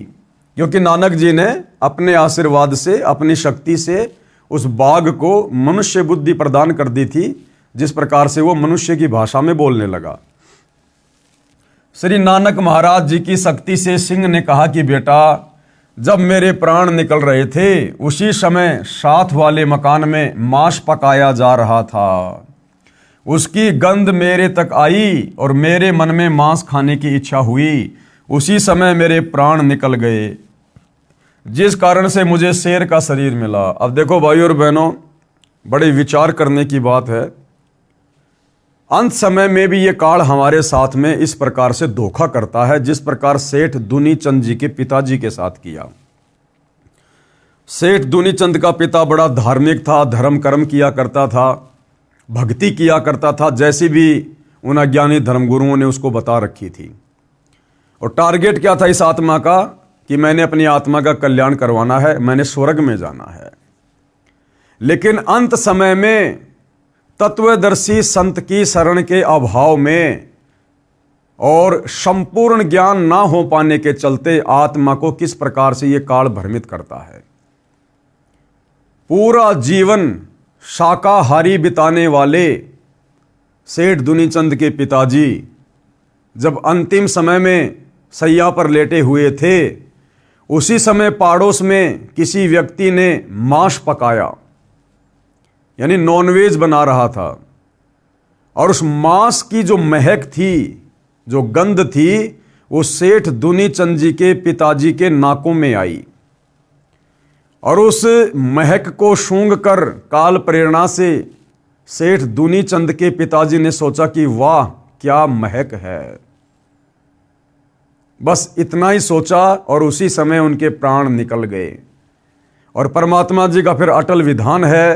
क्योंकि नानक जी ने अपने आशीर्वाद से, अपनी शक्ति से उस बाघ को मनुष्य बुद्धि प्रदान कर दी थी, जिस प्रकार से वो मनुष्य की भाषा में बोलने लगा। श्री नानक महाराज जी की शक्ति से सिंह ने कहा कि बेटा, जब मेरे प्राण निकल रहे थे उसी समय साथ वाले मकान में मांस पकाया जा रहा था। उसकी गंध मेरे तक आई और मेरे मन में मांस खाने की इच्छा हुई। उसी समय मेरे प्राण निकल गए, जिस कारण से मुझे शेर का शरीर मिला। अब देखो भाई और बहनों, बड़े विचार करने की बात है। अंत समय में भी ये काल हमारे साथ में इस प्रकार से धोखा करता है, जिस प्रकार सेठ दुनीचंद जी के पिताजी के साथ किया। सेठ दुनीचंद का पिता बड़ा धार्मिक था, धर्म कर्म किया करता था, भक्ति किया करता था, जैसी भी उन अज्ञानी धर्मगुरुओं ने उसको बता रखी थी। और टारगेट क्या था इस आत्मा का कि मैंने अपनी आत्मा का कल्याण करवाना है, मैंने स्वर्ग में जाना है। लेकिन अंत समय में तत्वदर्शी संत की शरण के अभाव में और संपूर्ण ज्ञान ना हो पाने के चलते आत्मा को किस प्रकार से यह काल भ्रमित करता है। पूरा जीवन शाकाहारी बिताने वाले सेठ दुनीचंद के पिताजी जब अंतिम समय में सैया पर लेटे हुए थे, उसी समय पाड़ोस में किसी व्यक्ति ने मांस पकाया, यानी नॉनवेज बना रहा था। और उस मांस की जो महक थी, जो गंध थी, वो सेठ दुनीचंद जी के पिताजी के नाकों में आई। और उस महक को सूंघ कर काल प्रेरणा से सेठ दुनीचंद के पिताजी ने सोचा कि वाह क्या महक है। बस इतना ही सोचा और उसी समय उनके प्राण निकल गए। और परमात्मा जी का फिर अटल विधान है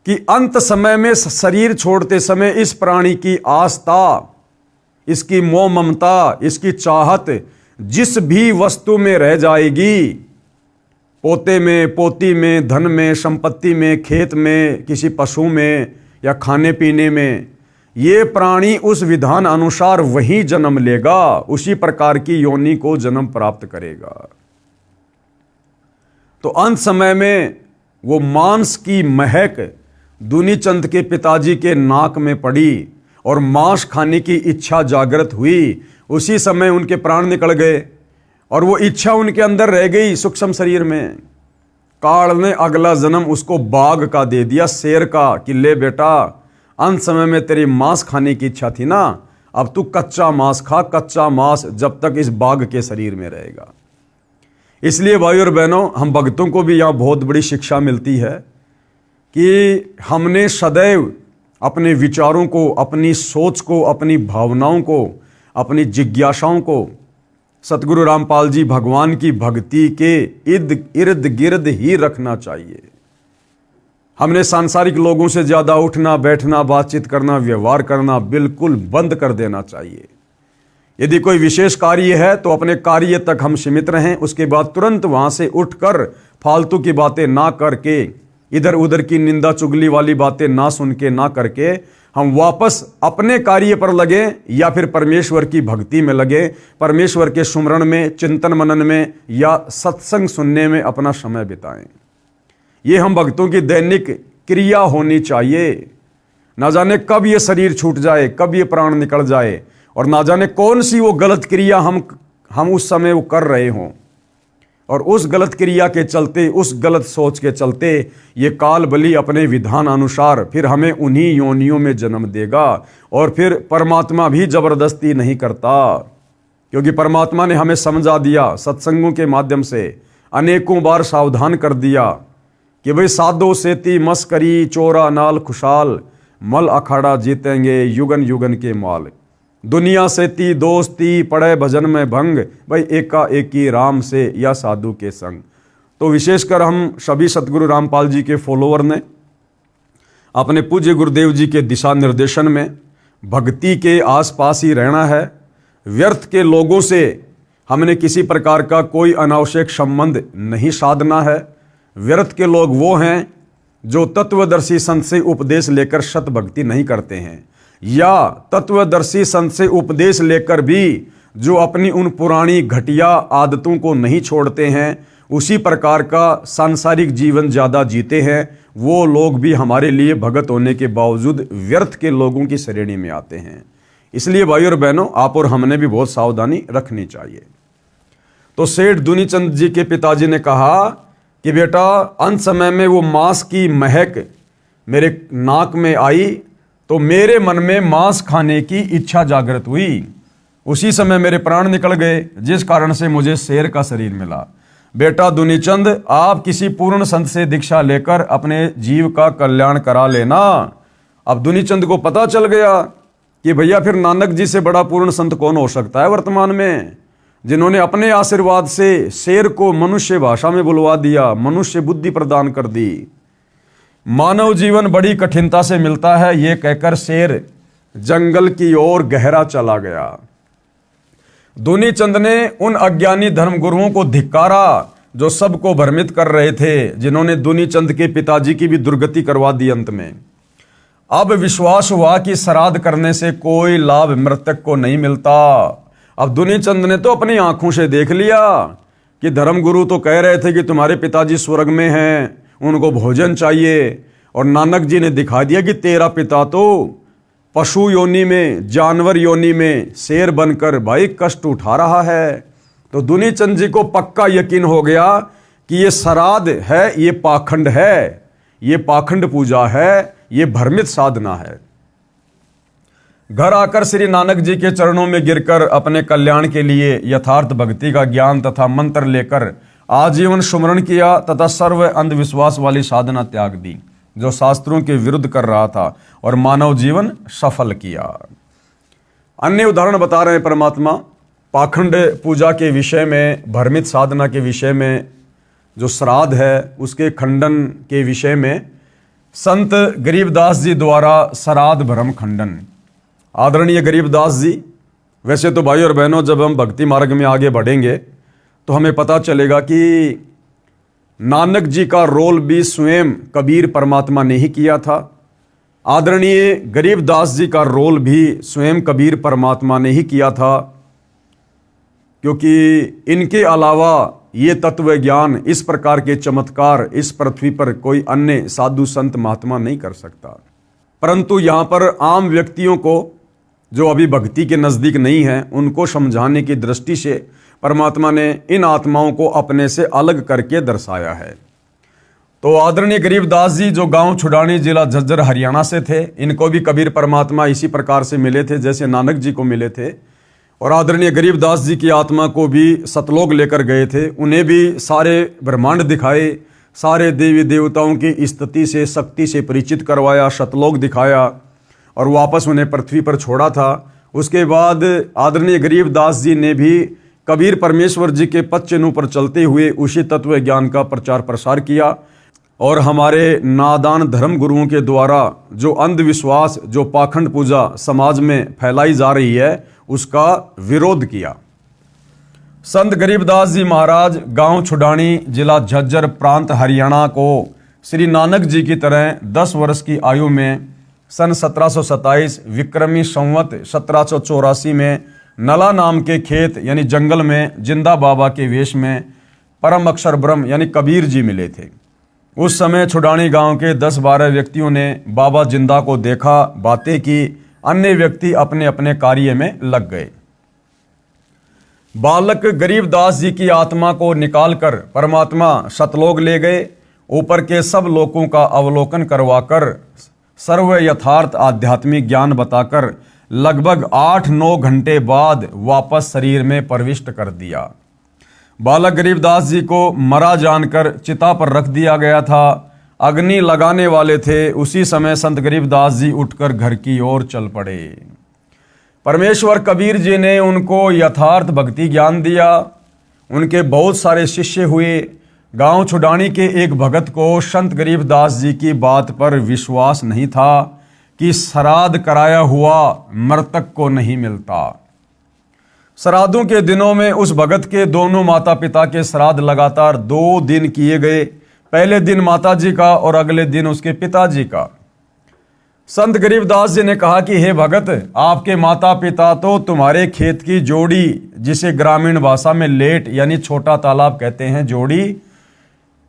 कि अंत समय में शरीर छोड़ते समय इस प्राणी की आस्था, इसकी मोह ममता, इसकी चाहत जिस भी वस्तु में रह जाएगी, पोते में, पोती में, धन में, संपत्ति में, खेत में, किसी पशु में या खाने पीने में, ये प्राणी उस विधान अनुसार वही जन्म लेगा, उसी प्रकार की योनि को जन्म प्राप्त करेगा। तो अंत समय में वो मांस की महक दुनीचंद के पिताजी के नाक में पड़ी और मांस खाने की इच्छा जागृत हुई। उसी समय उनके प्राण निकल गए और वो इच्छा उनके अंदर रह गई सूक्ष्म शरीर में। काल ने अगला जन्म उसको बाघ का दे दिया, शेर का, कि ले बेटा, अंत समय में तेरी मांस खाने की इच्छा थी ना, अब तू कच्चा मांस खा, कच्चा मांस जब तक इस बाघ के शरीर में रहेगा। इसलिए भाई और बहनों, हम भक्तों को भी यहाँ बहुत बड़ी शिक्षा मिलती है कि हमने सदैव अपने विचारों को, अपनी सोच को, अपनी भावनाओं को, अपनी जिज्ञासाओं को सतगुरु रामपाल जी भगवान की भक्ति के इर्द गिर्द ही रखना चाहिए। हमने सांसारिक लोगों से ज़्यादा उठना, बैठना, बातचीत करना, व्यवहार करना बिल्कुल बंद कर देना चाहिए। यदि कोई विशेष कार्य है तो अपने कार्य तक हम सीमित रहें, उसके बाद तुरंत वहाँ से उठकर फालतू की बातें ना करके, इधर उधर की निंदा चुगली वाली बातें ना सुन के, ना करके हम वापस अपने कार्य पर लगे या फिर परमेश्वर की भक्ति में लगे, परमेश्वर के सुमरण में, चिंतन मनन में या सत्संग सुनने में अपना समय बिताएं। ये हम भक्तों की दैनिक क्रिया होनी चाहिए। ना जाने कब ये शरीर छूट जाए, कब ये प्राण निकल जाए, और ना जाने कौन सी वो गलत क्रिया हम उस समय वो कर रहे हों, और उस गलत क्रिया के चलते, उस गलत सोच के चलते ये काल बलि अपने विधान अनुसार फिर हमें उन्हीं योनियों में जन्म देगा। और फिर परमात्मा भी जबरदस्ती नहीं करता, क्योंकि परमात्मा ने हमें समझा दिया, सत्संगों के माध्यम से अनेकों बार सावधान कर दिया कि भाई साधो सेती मस्करी चोरा नाल खुशाल, मल अखाड़ा जीतेंगे युगन युगन के माल। दुनिया से ती दोस्ती पड़े भजन में भंग, भाई एका एकी राम से या साधु के संग। तो विशेषकर हम सभी सतगुरु रामपाल जी के फॉलोअर ने अपने पूज्य गुरुदेव जी के दिशा निर्देशन में भक्ति के आसपास ही रहना है। व्यर्थ के लोगों से हमने किसी प्रकार का कोई अनावश्यक संबंध नहीं साधना है। व्यर्थ के लोग वो हैं जो तत्वदर्शी संत से उपदेश लेकर सत भक्ति नहीं करते हैं, या तत्वदर्शी संत से उपदेश लेकर भी जो अपनी उन पुरानी घटिया आदतों को नहीं छोड़ते हैं, उसी प्रकार का सांसारिक जीवन ज़्यादा जीते हैं, वो लोग भी हमारे लिए भगत होने के बावजूद व्यर्थ के लोगों की श्रेणी में आते हैं। इसलिए भाई और बहनों, आप और हमने भी बहुत सावधानी रखनी चाहिए। तो सेठ दुनीचंद जी के पिताजी ने कहा कि बेटा, अंत समय में वो मांस की महक मेरे नाक में आई तो मेरे मन में मांस खाने की इच्छा जागृत हुई। उसी समय मेरे प्राण निकल गए, जिस कारण से मुझे शेर का शरीर मिला। बेटा दुनीचंद, आप किसी पूर्ण संत से दीक्षा लेकर अपने जीव का कल्याण करा लेना। अब दुनीचंद को पता चल गया कि भैया फिर नानक जी से बड़ा पूर्ण संत कौन हो सकता है वर्तमान में, जिन्होंने अपने आशीर्वाद से शेर को मनुष्य भाषा में बुलवा दिया, मनुष्य बुद्धि प्रदान कर दी। मानव जीवन बड़ी कठिनता से मिलता है, ये कहकर शेर जंगल की ओर गहरा चला गया। दुनीचंद ने उन अज्ञानी धर्मगुरुओं को धिक्कारा जो सबको भ्रमित कर रहे थे, जिन्होंने दुनीचंद के पिताजी की भी दुर्गति करवा दी। अंत में अब विश्वास हुआ कि श्राद्ध करने से कोई लाभ मृतक को नहीं मिलता। अब दुनीचंद ने तो अपनी आंखों से देख लिया कि धर्मगुरु तो कह रहे थे कि तुम्हारे पिताजी स्वर्ग में हैं, उनको भोजन चाहिए, और नानक जी ने दिखा दिया कि तेरा पिता तो पशु योनि में, जानवर योनि में शेर बनकर भाई कष्ट उठा रहा है। तो दुनीचंद जी को पक्का यकीन हो गया कि ये श्राद्ध है, ये पाखंड है, ये पाखंड पूजा है, ये भ्रमित साधना है। घर आकर श्री नानक जी के चरणों में गिरकर अपने कल्याण के लिए यथार्थ भक्ति का ज्ञान तथा मंत्र लेकर आजीवन सुमरण किया तथा सर्व अंधविश्वास वाली साधना त्याग दी जो शास्त्रों के विरुद्ध कर रहा था और मानव जीवन सफल किया। अन्य उदाहरण बता रहे हैं परमात्मा पाखंड पूजा के विषय में, भ्रमित साधना के विषय में, जो श्राद्ध है उसके खंडन के विषय में संत गरीबदास जी द्वारा श्राद्ध भ्रम खंडन। आदरणीय गरीबदास जी, वैसे तो भाई और बहनों जब हम भक्ति मार्ग में आगे बढ़ेंगे तो हमें पता चलेगा कि नानक जी का रोल भी स्वयं कबीर परमात्मा ने ही किया था। आदरणीय गरीबदास जी का रोल भी स्वयं कबीर परमात्मा ने ही किया था, क्योंकि इनके अलावा ये तत्व ज्ञान, इस प्रकार के चमत्कार इस पृथ्वी पर कोई अन्य साधु संत महात्मा नहीं कर सकता। परंतु यहाँ पर आम व्यक्तियों को जो अभी भक्ति के नज़दीक नहीं हैं उनको समझाने की दृष्टि से परमात्मा ने इन आत्माओं को अपने से अलग करके दर्शाया है। तो आदरणीय गरीबदास जी जो गांव छुडानी जिला झज्जर हरियाणा से थे, इनको भी कबीर परमात्मा इसी प्रकार से मिले थे जैसे नानक जी को मिले थे, और आदरणीय गरीबदास जी की आत्मा को भी सतलोक लेकर गए थे। उन्हें भी सारे ब्रह्मांड दिखाए, सारे देवी देवताओं की स्तुति से शक्ति से परिचित करवाया, सतलोक दिखाया और वापस उन्हें पृथ्वी पर छोड़ा था। उसके बाद आदरणीय गरीबदास जी ने भी कबीर परमेश्वर जी के पद चिन्हों पर चलते हुए उसी तत्व ज्ञान का प्रचार प्रसार किया और हमारे नादान धर्म गुरुओं के द्वारा जो अंधविश्वास, जो पाखंड पूजा समाज में फैलाई जा रही है उसका विरोध किया। संत गरीबदास जी महाराज गांव छुडानी जिला झज्जर प्रांत हरियाणा को श्री नानक जी की तरह 10 वर्ष की आयु में सन 1727 विक्रमी संवत 1784 में नला नाम के खेत यानी जंगल में जिंदा बाबा के वेश में परम अक्षर ब्रह्म यानी कबीर जी मिले थे। उस समय छुडानी गांव के 10-12 व्यक्तियों ने बाबा जिंदा को देखा, बातें की, अन्य व्यक्ति अपने अपने कार्य में लग गए। बालक गरीबदास जी की आत्मा को निकालकर परमात्मा सतलोक ले गए। ऊपर के सब लोकों का अवलोकन करवाकर सर्व यथार्थ आध्यात्मिक ज्ञान बताकर लगभग 8-9 घंटे बाद वापस शरीर में प्रविष्ट कर दिया। बालक गरीबदास जी को मरा जानकर चिता पर रख दिया गया था। अग्नि लगाने वाले थे, उसी समय संत गरीबदास जी उठकर घर की ओर चल पड़े। परमेश्वर कबीर जी ने उनको यथार्थ भक्ति ज्ञान दिया। उनके बहुत सारे शिष्य हुए। गांव छुडानी के एक भगत को संत गरीबदास जी की बात पर विश्वास नहीं था कि श्राद्ध कराया हुआ मृतक को नहीं मिलता। श्राद्धों के दिनों में उस भगत के दोनों माता पिता के श्राद्ध लगातार 2 दिन किए गए। पहले दिन माता जी का और अगले दिन उसके पिताजी का। संत गरीबदास जी ने कहा कि हे भगत, आपके माता पिता तो तुम्हारे खेत की जोड़ी, जिसे ग्रामीण भाषा में लेट यानी छोटा तालाब कहते हैं, जोड़ी,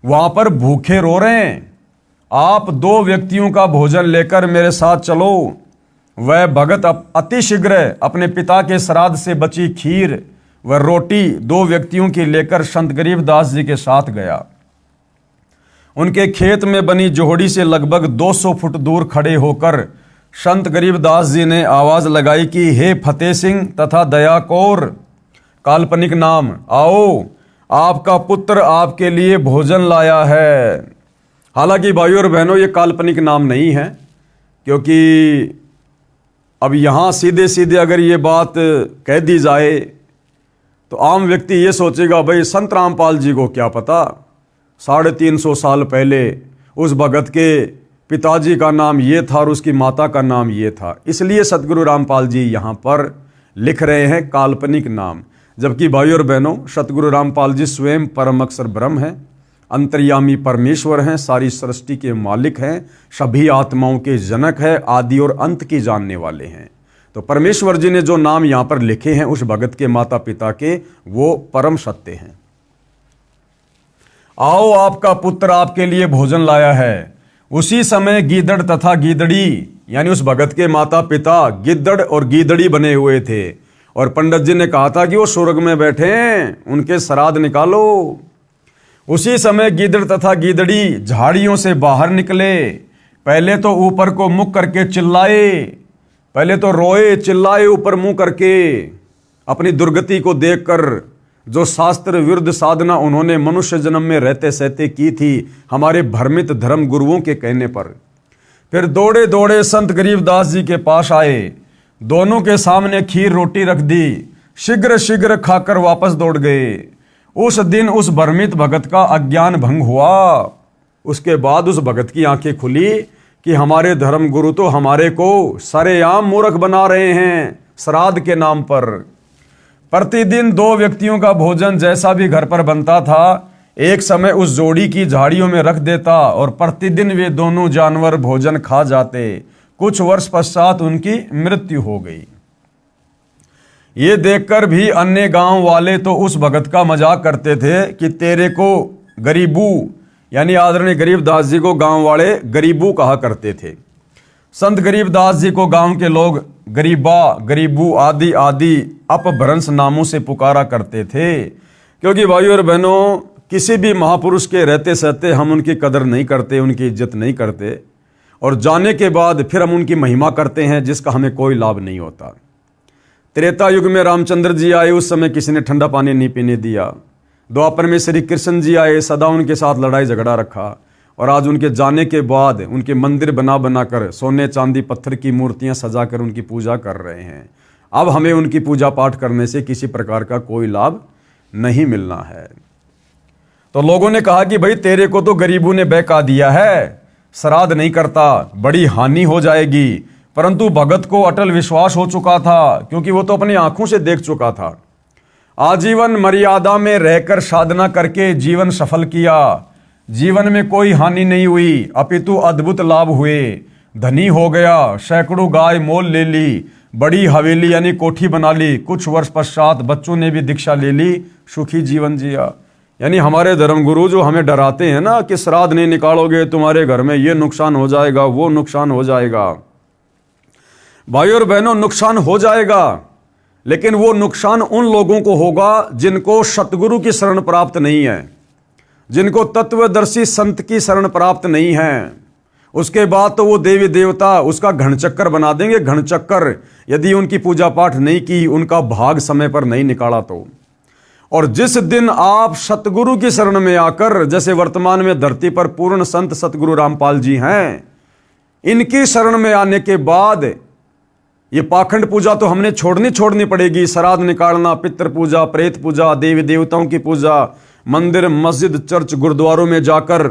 वहां पर भूखे रो रहे हैं। आप 2 व्यक्तियों का भोजन लेकर मेरे साथ चलो। वह भगत अतिशीघ्र अपने पिता के श्राद्ध से बची खीर व रोटी 2 व्यक्तियों की लेकर संत गरीबदास जी के साथ गया। उनके खेत में बनी जोहड़ी से लगभग 200 फुट दूर खड़े होकर संत गरीबदास जी ने आवाज लगाई कि हे फतेह सिंह तथा दया कौर, काल्पनिक नाम, आओ, आपका पुत्र आपके लिए भोजन लाया है। हालांकि भाइयों और बहनों ये काल्पनिक नाम नहीं है, क्योंकि अब यहाँ सीधे सीधे अगर ये बात कह दी जाए तो आम व्यक्ति ये सोचेगा भाई संत रामपाल जी को क्या पता, 350 साल पहले उस भगत के पिताजी का नाम ये था और उसकी माता का नाम ये था। इसलिए सतगुरु रामपाल जी यहाँ पर लिख रहे हैं काल्पनिक नाम। जबकि भाइयों और बहनों, सतगुरु रामपाल जी स्वयं परम अक्षर ब्रह्म हैं, अंतर्यामी परमेश्वर हैं, सारी सृष्टि के मालिक हैं, सभी आत्माओं के जनक हैं, आदि और अंत की जानने वाले हैं। तो परमेश्वर जी ने जो नाम यहाँ पर लिखे हैं उस भगत के माता पिता के, वो परम सत्य हैं। आओ, आपका पुत्र आपके लिए भोजन लाया है। उसी समय गीदड़ तथा गीदड़ी यानी उस भगत के माता पिता गिद्दड़ और गीदड़ी बने हुए थे और पंडित जी ने कहा था कि वो स्वर्ग में बैठे हैं, उनके श्राद्ध निकालो। उसी समय गीदड़ तथा गीदड़ी झाड़ियों से बाहर निकले। पहले तो ऊपर को मुख करके चिल्लाए, पहले तो रोए चिल्लाए ऊपर मुंह करके अपनी दुर्गति को देखकर, जो शास्त्र विरुद्ध साधना उन्होंने मनुष्य जन्म में रहते सहते की थी हमारे भ्रमित धर्म गुरुओं के कहने पर। फिर दौड़े दौड़े संत गरीबदास जी के पास आए, दोनों के सामने खीर रोटी रख दी, शीघ्र शीघ्र खाकर वापस दौड़ गए। उस दिन उस भ्रमित भगत का अज्ञान भंग हुआ। उसके बाद उस भगत की आंखें खुली कि हमारे धर्म गुरु तो हमारे को सरेआम मूर्ख बना रहे हैं श्राद्ध के नाम पर। प्रतिदिन 2 व्यक्तियों का भोजन जैसा भी घर पर बनता था, एक समय उस जोड़ी की झाड़ियों में रख देता और प्रतिदिन वे दोनों जानवर भोजन खा जाते। कुछ वर्ष पश्चात उनकी मृत्यु हो गई। ये देखकर भी अन्य गांव वाले तो उस भगत का मजाक करते थे कि तेरे को गरीबू, यानी आदरणीय गरीबदास जी को गांव वाले गरीबू कहा करते थे। संत गरीबदास जी को गांव के लोग गरीबा, गरीबू आदि आदि अपभ्रंश नामों से पुकारा करते थे। क्योंकि भाइयों और बहनों, किसी भी महापुरुष के रहते सहते हम उनकी कदर नहीं करते, उनकी इज्जत नहीं करते, और जाने के बाद फिर हम उनकी महिमा करते हैं जिसका हमें कोई लाभ नहीं होता। त्रेता युग में रामचंद्र जी आए, उस समय किसी ने ठंडा पानी नहीं पीने दिया। द्वापर में श्री कृष्ण जी आए, सदा उनके साथ लड़ाई झगड़ा रखा, और आज उनके जाने के बाद उनके मंदिर बना बनाकर सोने चांदी पत्थर की मूर्तियां सजाकर उनकी पूजा कर रहे हैं। अब हमें उनकी पूजा पाठ करने से किसी प्रकार का कोई लाभ नहीं मिलना है। तो लोगों ने कहा कि भाई तेरे को तो गरीबों ने बहका दिया है, श्राद्ध नहीं करता, बड़ी हानि हो जाएगी। परंतु भगत को अटल विश्वास हो चुका था, क्योंकि वो तो अपनी आंखों से देख चुका था। आजीवन मर्यादा में रहकर साधना करके जीवन सफल किया। जीवन में कोई हानि नहीं हुई, अपितु अद्भुत लाभ हुए। धनी हो गया, सैकड़ों गाय मोल ले ली, बड़ी हवेली यानी कोठी बना ली। कुछ वर्ष पश्चात बच्चों ने भी दीक्षा ले ली, सुखी जीवन जिया। यानी हमारे धर्मगुरु जो हमें डराते हैं ना कि श्राद्ध नहीं निकालोगे तुम्हारे घर में ये नुकसान हो जाएगा, वो नुकसान हो जाएगा। भाइयों और बहनों, नुकसान हो जाएगा, लेकिन वो नुकसान उन लोगों को होगा जिनको सतगुरु की शरण प्राप्त नहीं है, जिनको तत्वदर्शी संत की शरण प्राप्त नहीं है। उसके बाद तो वो देवी देवता उसका घनचक्कर बना देंगे, घनचक्कर, यदि उनकी पूजा पाठ नहीं की, उनका भाग समय पर नहीं निकाला तो। और जिस दिन आप सतगुरु की शरण में आकर, जैसे वर्तमान में धरती पर पूर्ण संत सतगुरु रामपाल जी हैं, इनकी शरण में आने के बाद ये पाखंड पूजा तो हमने छोड़नी पड़ेगी। श्राद्ध निकालना, पितृ पूजा, प्रेत पूजा, देवी देवताओं की पूजा, मंदिर मस्जिद चर्च गुरुद्वारों में जाकर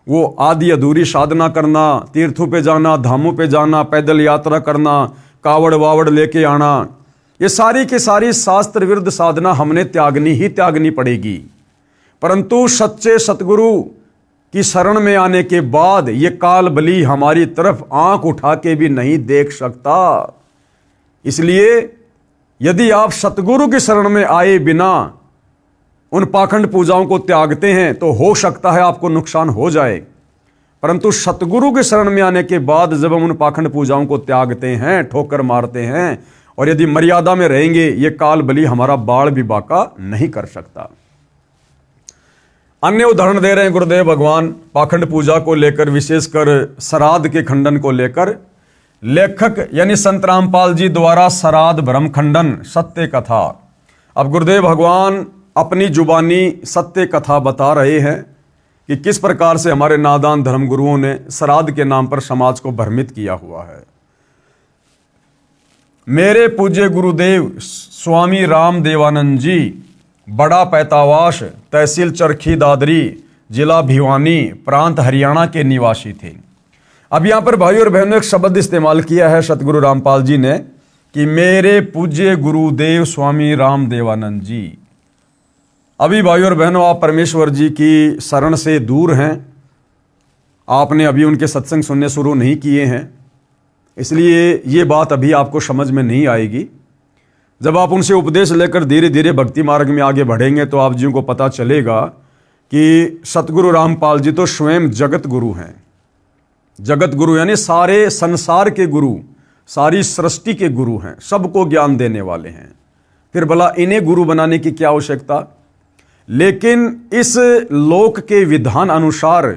वो आदि अधूरी साधना करना, तीर्थों पे जाना, धामों पे जाना, पैदल यात्रा करना, कावड़ वावड़ लेके आना, ये सारी की सारी शास्त्र विरुद्ध साधना हमने त्यागनी पड़ेगी। परंतु सच्चे सतगुरु की शरण में आने के बाद ये काल बली हमारी तरफ आंख उठा के भी नहीं देख सकता। इसलिए यदि आप सतगुरु की शरण में आए बिना उन पाखंड पूजाओं को त्यागते हैं तो हो सकता है आपको नुकसान हो जाए। परंतु सतगुरु के शरण में आने के बाद जब हम उन पाखंड पूजाओं को त्यागते हैं, ठोकर मारते हैं, और यदि मर्यादा में रहेंगे, ये काल बली हमारा बाल भी बाका नहीं कर सकता। अन्य उदाहरण दे रहे हैं गुरुदेव भगवान पाखंड पूजा को लेकर, विशेषकर श्राद्ध के खंडन को लेकर। लेखक यानी संत रामपाल जी द्वारा श्राद्ध भ्रम खंडन सत्य कथा। अब गुरुदेव भगवान अपनी जुबानी सत्य कथा बता रहे हैं कि किस प्रकार से हमारे नादान धर्मगुरुओं ने श्राद्ध के नाम पर समाज को भ्रमित किया हुआ है। मेरे पूज्य गुरुदेव स्वामी राम देवानंद जी बड़ा पैतावास, तहसील चरखी दादरी, जिला भिवानी, प्रांत हरियाणा के निवासी थे। अब यहां पर भाइयों और बहनों एक शब्द इस्तेमाल किया है सतगुरु रामपाल जी ने कि मेरे पूज्य गुरुदेव स्वामी राम देवानंद जी। अभी भाइयों और बहनों, आप परमेश्वर जी की शरण से दूर हैं, आपने अभी उनके सत्संग सुनने शुरू नहीं किए हैं, इसलिए ये बात अभी आपको समझ में नहीं आएगी। जब आप उनसे उपदेश लेकर धीरे धीरे भक्ति मार्ग में आगे बढ़ेंगे तो आप जी को पता चलेगा कि सतगुरु रामपाल जी तो स्वयं जगत गुरु हैं। जगत गुरु यानी सारे संसार के गुरु, सारी सृष्टि के गुरु हैं, सबको ज्ञान देने वाले हैं। फिर भला इन्हें गुरु बनाने की क्या आवश्यकता। लेकिन इस लोक के विधान अनुसार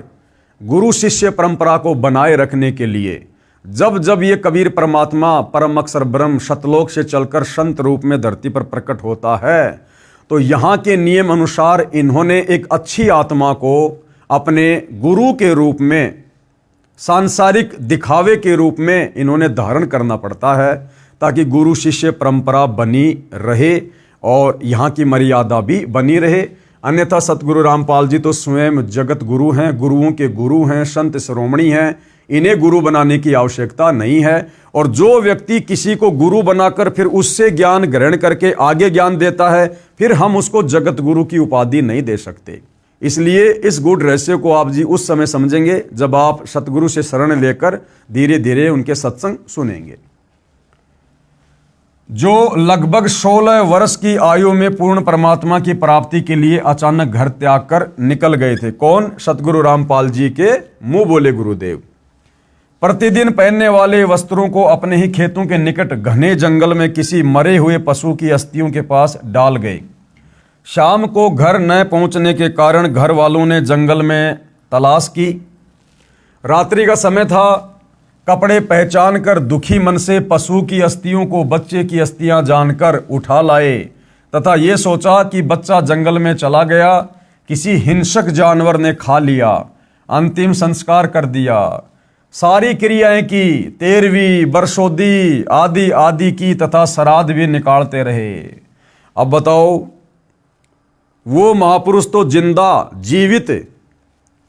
गुरु शिष्य परंपरा को बनाए रखने के लिए जब जब ये कबीर परमात्मा परम अक्षर ब्रह्म शतलोक से चलकर संत रूप में धरती पर प्रकट होता है, तो यहाँ के नियम अनुसार इन्होंने एक अच्छी आत्मा को अपने गुरु के रूप में, सांसारिक दिखावे के रूप में इन्होंने धारण करना पड़ता है, ताकि गुरु शिष्य परंपरा बनी रहे और यहाँ की मर्यादा भी बनी रहे। अन्यथा सतगुरु रामपाल जी तो स्वयं जगत गुरु हैं, गुरुओं के गुरु हैं, संत शिरोमणि हैं, इन्हें गुरु बनाने की आवश्यकता नहीं है। और जो व्यक्ति किसी को गुरु बनाकर फिर उससे ज्ञान ग्रहण करके आगे ज्ञान देता है, फिर हम उसको जगत गुरु की उपाधि नहीं दे सकते। इसलिए इस गूढ़ रहस्य को आप जी उस समय समझेंगे जब आप सतगुरु से शरण लेकर धीरे धीरे उनके सत्संग सुनेंगे। जो लगभग 16 वर्ष की आयु में पूर्ण परमात्मा की प्राप्ति के लिए अचानक घर त्याग कर निकल गए थे। कौन? सतगुरु रामपाल जी के मुंह बोले गुरुदेव। प्रतिदिन पहनने वाले वस्त्रों को अपने ही खेतों के निकट घने जंगल में किसी मरे हुए पशु की अस्थियों के पास डाल गए। शाम को घर न पहुंचने के कारण घर वालों ने जंगल में तलाश की। रात्रि का समय था। कपड़े पहचान कर दुखी मन से पशु की अस्थियों को बच्चे की अस्थियां जानकर उठा लाए तथा ये सोचा कि बच्चा जंगल में चला गया, किसी हिंसक जानवर ने खा लिया। अंतिम संस्कार कर दिया। सारी क्रियाएं की, 13वीं बरसोदी आदि आदि की तथा श्राद्ध भी निकालते रहे। अब बताओ, वो महापुरुष तो जिंदा जीवित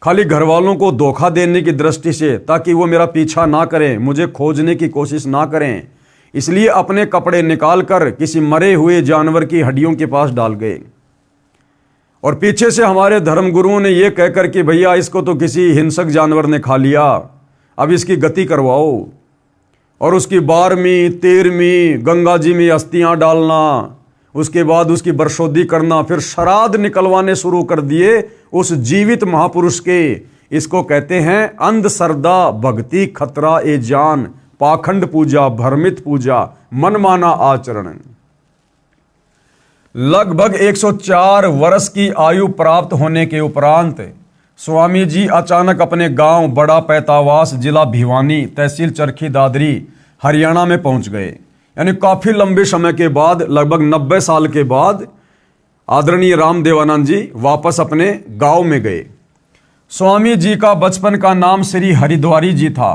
खाली घर वालों को धोखा देने की दृष्टि से, ताकि वो मेरा पीछा ना करें, मुझे खोजने की कोशिश ना करें, इसलिए अपने कपड़े निकालकर किसी मरे हुए जानवर की हड्डियों के पास डाल गए। और पीछे से हमारे धर्मगुरुओं ने यह कहकर कि भैया इसको तो किसी हिंसक जानवर ने खा लिया, अब इसकी गति करवाओ। और उसकी 12वीं 13वीं गंगा जी में अस्थियां डालना, उसके बाद उसकी बरसोदी करना, फिर श्राद्ध निकलवाने शुरू कर दिए उस जीवित महापुरुष के। इसको कहते हैं अंधश्रद्धा भक्ति खतरा ए जान, पाखंड पूजा भ्रमित पूजा मनमाना आचरण। लगभग 104 वर्ष की आयु प्राप्त होने के उपरांत स्वामी जी अचानक अपने गांव बड़ा पैतावास, जिला भिवानी, तहसील चरखी दादरी, हरियाणा में पहुंच गए। यानी काफी लंबे समय के बाद, लगभग 90 साल के बाद आदरणीय रामदेवानंद जी वापस अपने गांव में गए। स्वामी जी का बचपन का नाम श्री हरिद्वारी जी था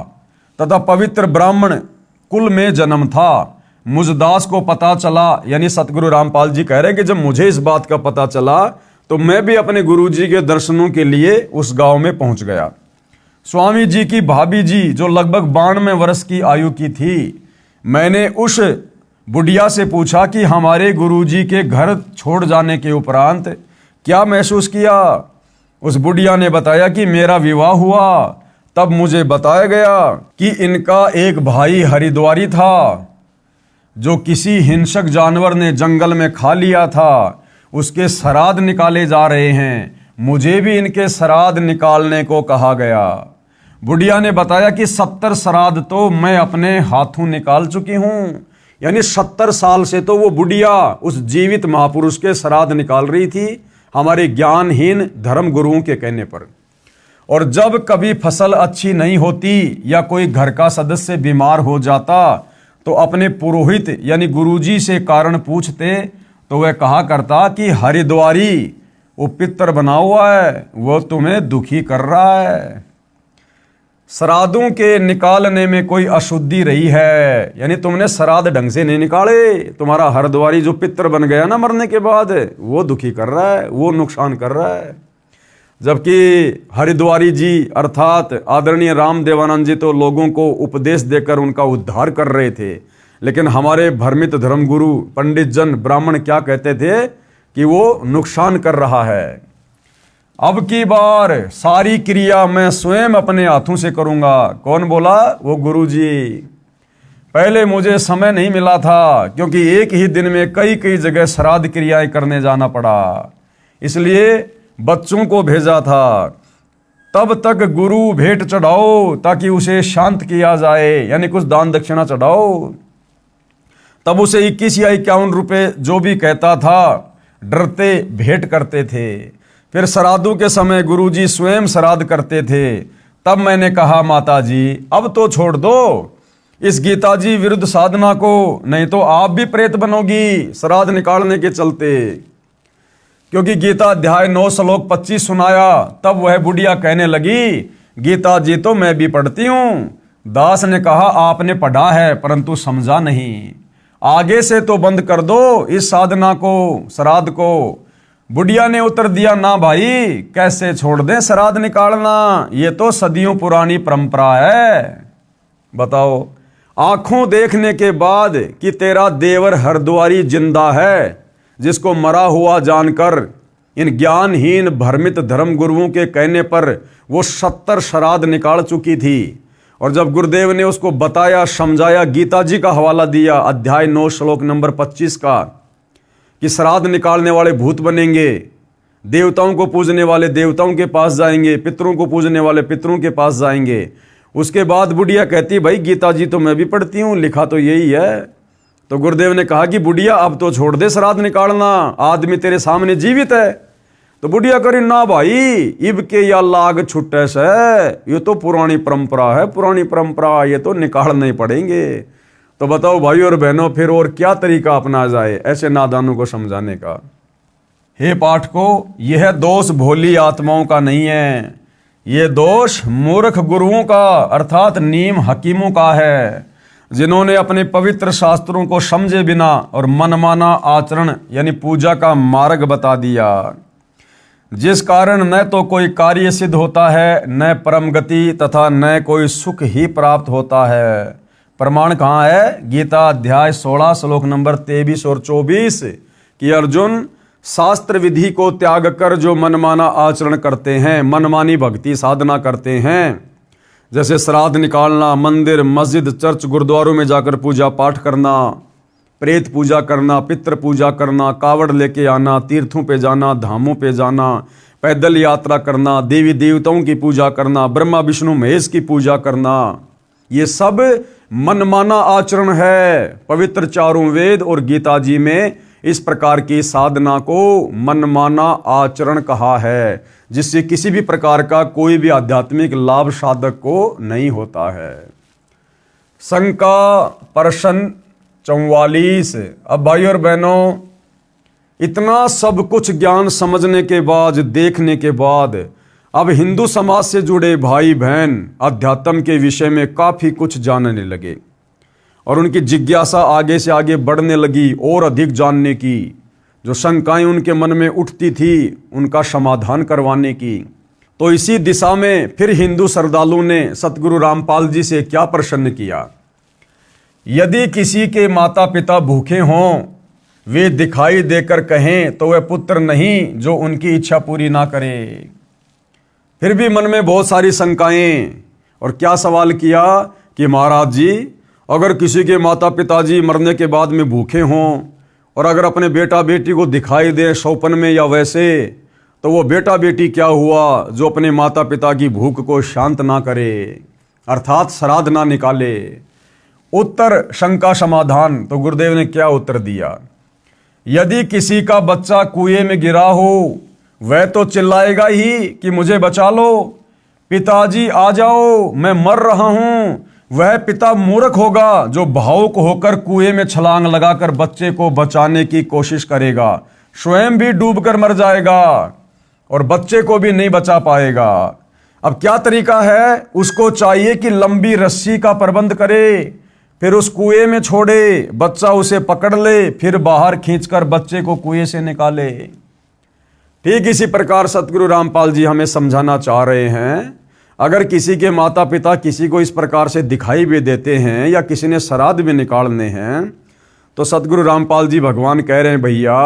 तथा पवित्र ब्राह्मण कुल में जन्म था। मुझदास को पता चला, यानी सतगुरु रामपाल जी कह रहे कि जब मुझे इस बात का पता चला तो मैं भी अपने गुरु जी के दर्शनों के लिए उस गांव में पहुंच गया। स्वामी जी की भाभी जी जो लगभग 92 वर्ष की आयु की थी, मैंने उस बुढ़िया से पूछा कि हमारे गुरुजी के घर छोड़ जाने के उपरांत क्या महसूस किया। उस बुढ़िया ने बताया कि मेरा विवाह हुआ, तब मुझे बताया गया कि इनका एक भाई हरिद्वारी था जो किसी हिंसक जानवर ने जंगल में खा लिया था, उसके श्राद्ध निकाले जा रहे हैं, मुझे भी इनके श्राद्ध निकालने को कहा गया। बुढ़िया ने बताया कि 70 श्राद्ध तो मैं अपने हाथों निकाल चुकी हूं। यानी 70 साल से तो वो बुढ़िया उस जीवित महापुरुष के श्राद्ध निकाल रही थी, हमारे ज्ञानहीन धर्म गुरुओं के कहने पर। और जब कभी फसल अच्छी नहीं होती या कोई घर का सदस्य बीमार हो जाता तो अपने पुरोहित यानी गुरुजी से कारण पूछते तो वह कहा करता कि हरिद्वारी वो पितर बना हुआ है, वो तुम्हें दुखी कर रहा है। श्राद्धों के निकालने में कोई अशुद्धि रही है, यानी तुमने श्राद्ध ढंग से नहीं निकाले, तुम्हारा हरिद्वारी जो पितर बन गया ना मरने के बाद, वो दुखी कर रहा है, वो नुकसान कर रहा है। जबकि हरिद्वारी जी अर्थात आदरणीय रामदेवानंद जी तो लोगों को उपदेश देकर उनका उद्धार कर रहे थे, लेकिन हमारे भ्रमित धर्मगुरु पंडित जन ब्राह्मण क्या कहते थे कि वो नुकसान कर रहा है। अब की बार सारी क्रिया मैं स्वयं अपने हाथों से करूंगा। कौन बोला? वो गुरुजी। पहले मुझे समय नहीं मिला था क्योंकि एक ही दिन में कई कई जगह श्राद्ध क्रियाएं करने जाना पड़ा, इसलिए बच्चों को भेजा था। तब तक गुरु भेंट चढ़ाओ ताकि उसे शांत किया जाए, यानी कुछ दान दक्षिणा चढ़ाओ। तब उसे 21 या 51 रुपए जो भी कहता था डरते भेंट करते थे। फिर श्राद्धों के समय गुरुजी स्वयं श्राद्ध करते थे, तब मैंने कहा माता जी अब तो छोड़ दो इस गीता जी विरुद्ध साधना को, नहीं तो आप भी प्रेत बनोगी श्राद्ध निकालने के चलते। क्योंकि गीता अध्याय 9 श्लोक 25 सुनाया, तब वह बुढ़िया कहने लगी गीता जी तो मैं भी पढ़ती हूँ। दास ने कहा आपने पढ़ा है परंतु समझा नहीं, आगे से तो बंद कर दो इस साधना को, श्राद्ध को। बुढ़िया ने उत्तर दिया ना भाई, कैसे छोड़ दें श्राद्ध निकालना, ये तो सदियों पुरानी परंपरा है। बताओ, आंखों देखने के बाद कि तेरा देवर हरद्वारी जिंदा है, जिसको मरा हुआ जानकर इन ज्ञानहीन भ्रमित धर्म गुरुओं के कहने पर वो 70 श्राद्ध निकाल चुकी थी। और जब गुरुदेव ने उसको बताया, समझाया, गीता जी का हवाला दिया अध्याय 9 श्लोक नंबर 25 का, कि श्राद्ध निकालने वाले भूत बनेंगे, देवताओं को पूजने वाले देवताओं के पास जाएंगे, पितरों को पूजने वाले पितरों के पास जाएंगे। उसके बाद बुढ़िया कहती भाई गीता जी तो मैं भी पढ़ती हूँ, लिखा तो यही है। तो गुरुदेव ने कहा कि बुढ़िया अब तो छोड़ दे श्राद्ध निकालना, आदमी तेरे सामने जीवित है। तो बुढ़िया करी ना भाई, इब के या लाग छुट्टे से, ये तो पुरानी परंपरा है, पुरानी परंपरा, ये तो निकालने ही पड़ेंगे। तो बताओ भाई और बहनों, फिर और क्या तरीका अपना जाए ऐसे नादानों को समझाने का। हे पाठकों, यह दोष भोली आत्माओं का नहीं है, ये दोष मूर्ख गुरुओं का अर्थात नीम हकीमों का है, जिन्होंने अपने पवित्र शास्त्रों को समझे बिना और मनमाना आचरण यानी पूजा का मार्ग बता दिया, जिस कारण न तो कोई कार्य सिद्ध होता है, न परम गति तथा न कोई सुख ही प्राप्त होता है। प्रमाण कहाँ है? गीता अध्याय 16 श्लोक नंबर 23 और 24 कि अर्जुन, शास्त्र विधि को त्याग कर जो मनमाना आचरण करते हैं, मनमानी भक्ति साधना करते हैं, जैसे श्राद्ध निकालना, मंदिर मस्जिद चर्च गुरुद्वारों में जाकर पूजा पाठ करना, प्रेत पूजा करना, पितृ पूजा करना, कावड़ लेके आना, तीर्थों पे जाना, धामों पे जाना, पैदल यात्रा करना, देवी देवताओं की पूजा करना, ब्रह्मा विष्णु महेश की पूजा करना, ये सब मनमाना आचरण है। पवित्र चारों वेद और गीता जी में इस प्रकार की साधना को मनमाना आचरण कहा है, जिससे किसी भी प्रकार का कोई भी आध्यात्मिक लाभ साधक को नहीं होता है। शंका प्रश्न 44। अब भाई और बहनों, इतना सब कुछ ज्ञान समझने के बाद, देखने के बाद, अब हिंदू समाज से जुड़े भाई बहन अध्यात्म के विषय में काफी कुछ जानने लगे और उनकी जिज्ञासा आगे से आगे बढ़ने लगी और अधिक जानने की। जो शंकाएं उनके मन में उठती थी उनका समाधान करवाने की। तो इसी दिशा में फिर हिंदू श्रद्धालु ने सतगुरु रामपाल जी से क्या प्रश्न किया? यदि किसी के माता पिता भूखे हों, वे दिखाई देकर कहें तो वह पुत्र नहीं जो उनकी इच्छा पूरी ना करे। फिर भी मन में बहुत सारी शंकाएं, और क्या सवाल किया कि महाराज जी, अगर किसी के माता पिताजी मरने के बाद में भूखे हों और अगर अपने बेटा बेटी को दिखाई दे सौपन में या वैसे, तो वो बेटा बेटी क्या हुआ जो अपने माता पिता की भूख को शांत ना करे, अर्थात श्राद्ध ना निकाले। उत्तर शंका समाधान। तो गुरुदेव ने क्या उत्तर दिया? यदि किसी का बच्चा कुएं में गिरा हो, वह तो चिल्लाएगा ही कि मुझे बचा लो, पिताजी आ जाओ मैं मर रहा हूं। वह पिता मूर्ख होगा जो भावुक होकर कुएं में छलांग लगाकर बच्चे को बचाने की कोशिश करेगा, स्वयं भी डूबकर मर जाएगा और बच्चे को भी नहीं बचा पाएगा। अब क्या तरीका है? उसको चाहिए कि लंबी रस्सी का प्रबंध करे, फिर उस कुएं में छोड़े, बच्चा उसे पकड़ ले, फिर बाहर खींचकर बच्चे को कुएं से निकाले। ठीक इसी प्रकार सतगुरु रामपाल जी हमें समझाना चाह रहे हैं, अगर किसी के माता पिता किसी को इस प्रकार से दिखाई भी देते हैं या किसी ने श्राद्ध भी निकालने हैं, तो सतगुरु रामपाल जी भगवान कह रहे हैं भैया,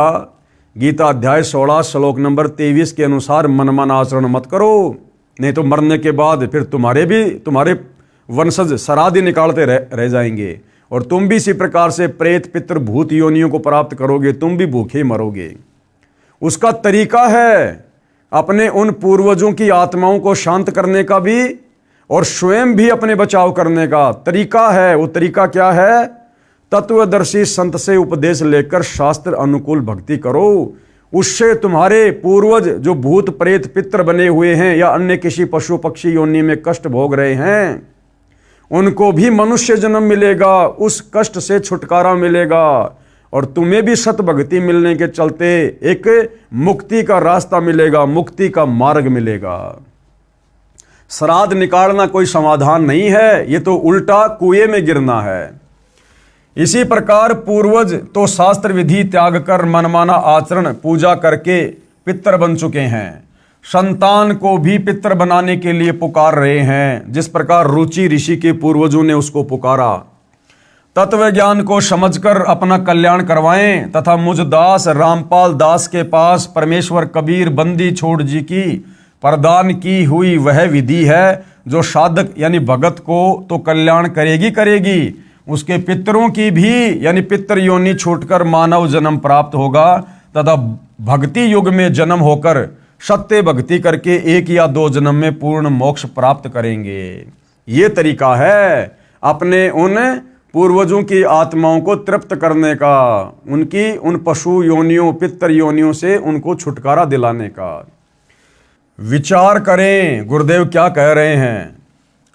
गीता अध्याय 16 श्लोक नंबर 23 के अनुसार मनमाना आचरण मत करो, नहीं तो मरने के बाद फिर तुम्हारे वंशज श्राद्ध ही निकालते रह जाएंगे और तुम भी इसी प्रकार से प्रेत पितृ भूत योनियों को प्राप्त करोगे, तुम भी भूखे मरोगे। उसका तरीका है अपने उन पूर्वजों की आत्माओं को शांत करने का भी और स्वयं भी अपने बचाव करने का तरीका है। वो तरीका क्या है? तत्वदर्शी संत से उपदेश लेकर शास्त्र अनुकूल भक्ति करो, उससे तुम्हारे पूर्वज जो भूत प्रेत पितर बने हुए हैं या अन्य किसी पशु पक्षी योनि में कष्ट भोग रहे हैं, उनको भी मनुष्य जन्म मिलेगा, उस कष्ट से छुटकारा मिलेगा और तुम्हें भी सत भक्ति मिलने के चलते एक मुक्ति का रास्ता मिलेगा, मुक्ति का मार्ग मिलेगा। श्राद्ध निकालना कोई समाधान नहीं है, ये तो उल्टा कुएं में गिरना है। इसी प्रकार पूर्वज तो शास्त्र विधि त्याग कर मनमाना आचरण पूजा करके पितर बन चुके हैं, संतान को भी पितर बनाने के लिए पुकार रहे हैं, जिस प्रकार रुचि ऋषि के पूर्वजों ने उसको पुकारा। तत्व ज्ञान को समझकर अपना कल्याण करवाएं तथा मुझ दास रामपाल दास के पास परमेश्वर कबीर बंदी छोड़ जी की प्रदान की हुई वह विधि है, जो साधक यानी भगत को तो कल्याण करेगी, उसके पितरों की भी यानी पितर योनि छूटकर मानव जन्म प्राप्त होगा तथा भक्ति युग में जन्म होकर सत्य भक्ति करके 1 या 2 जन्म में पूर्ण मोक्ष प्राप्त करेंगे। ये तरीका है अपने उन पूर्वजों की आत्माओं को तृप्त करने का, उनकी उन पशु योनियों पितर योनियों से उनको छुटकारा दिलाने का। विचार करें गुरुदेव क्या कह रहे हैं।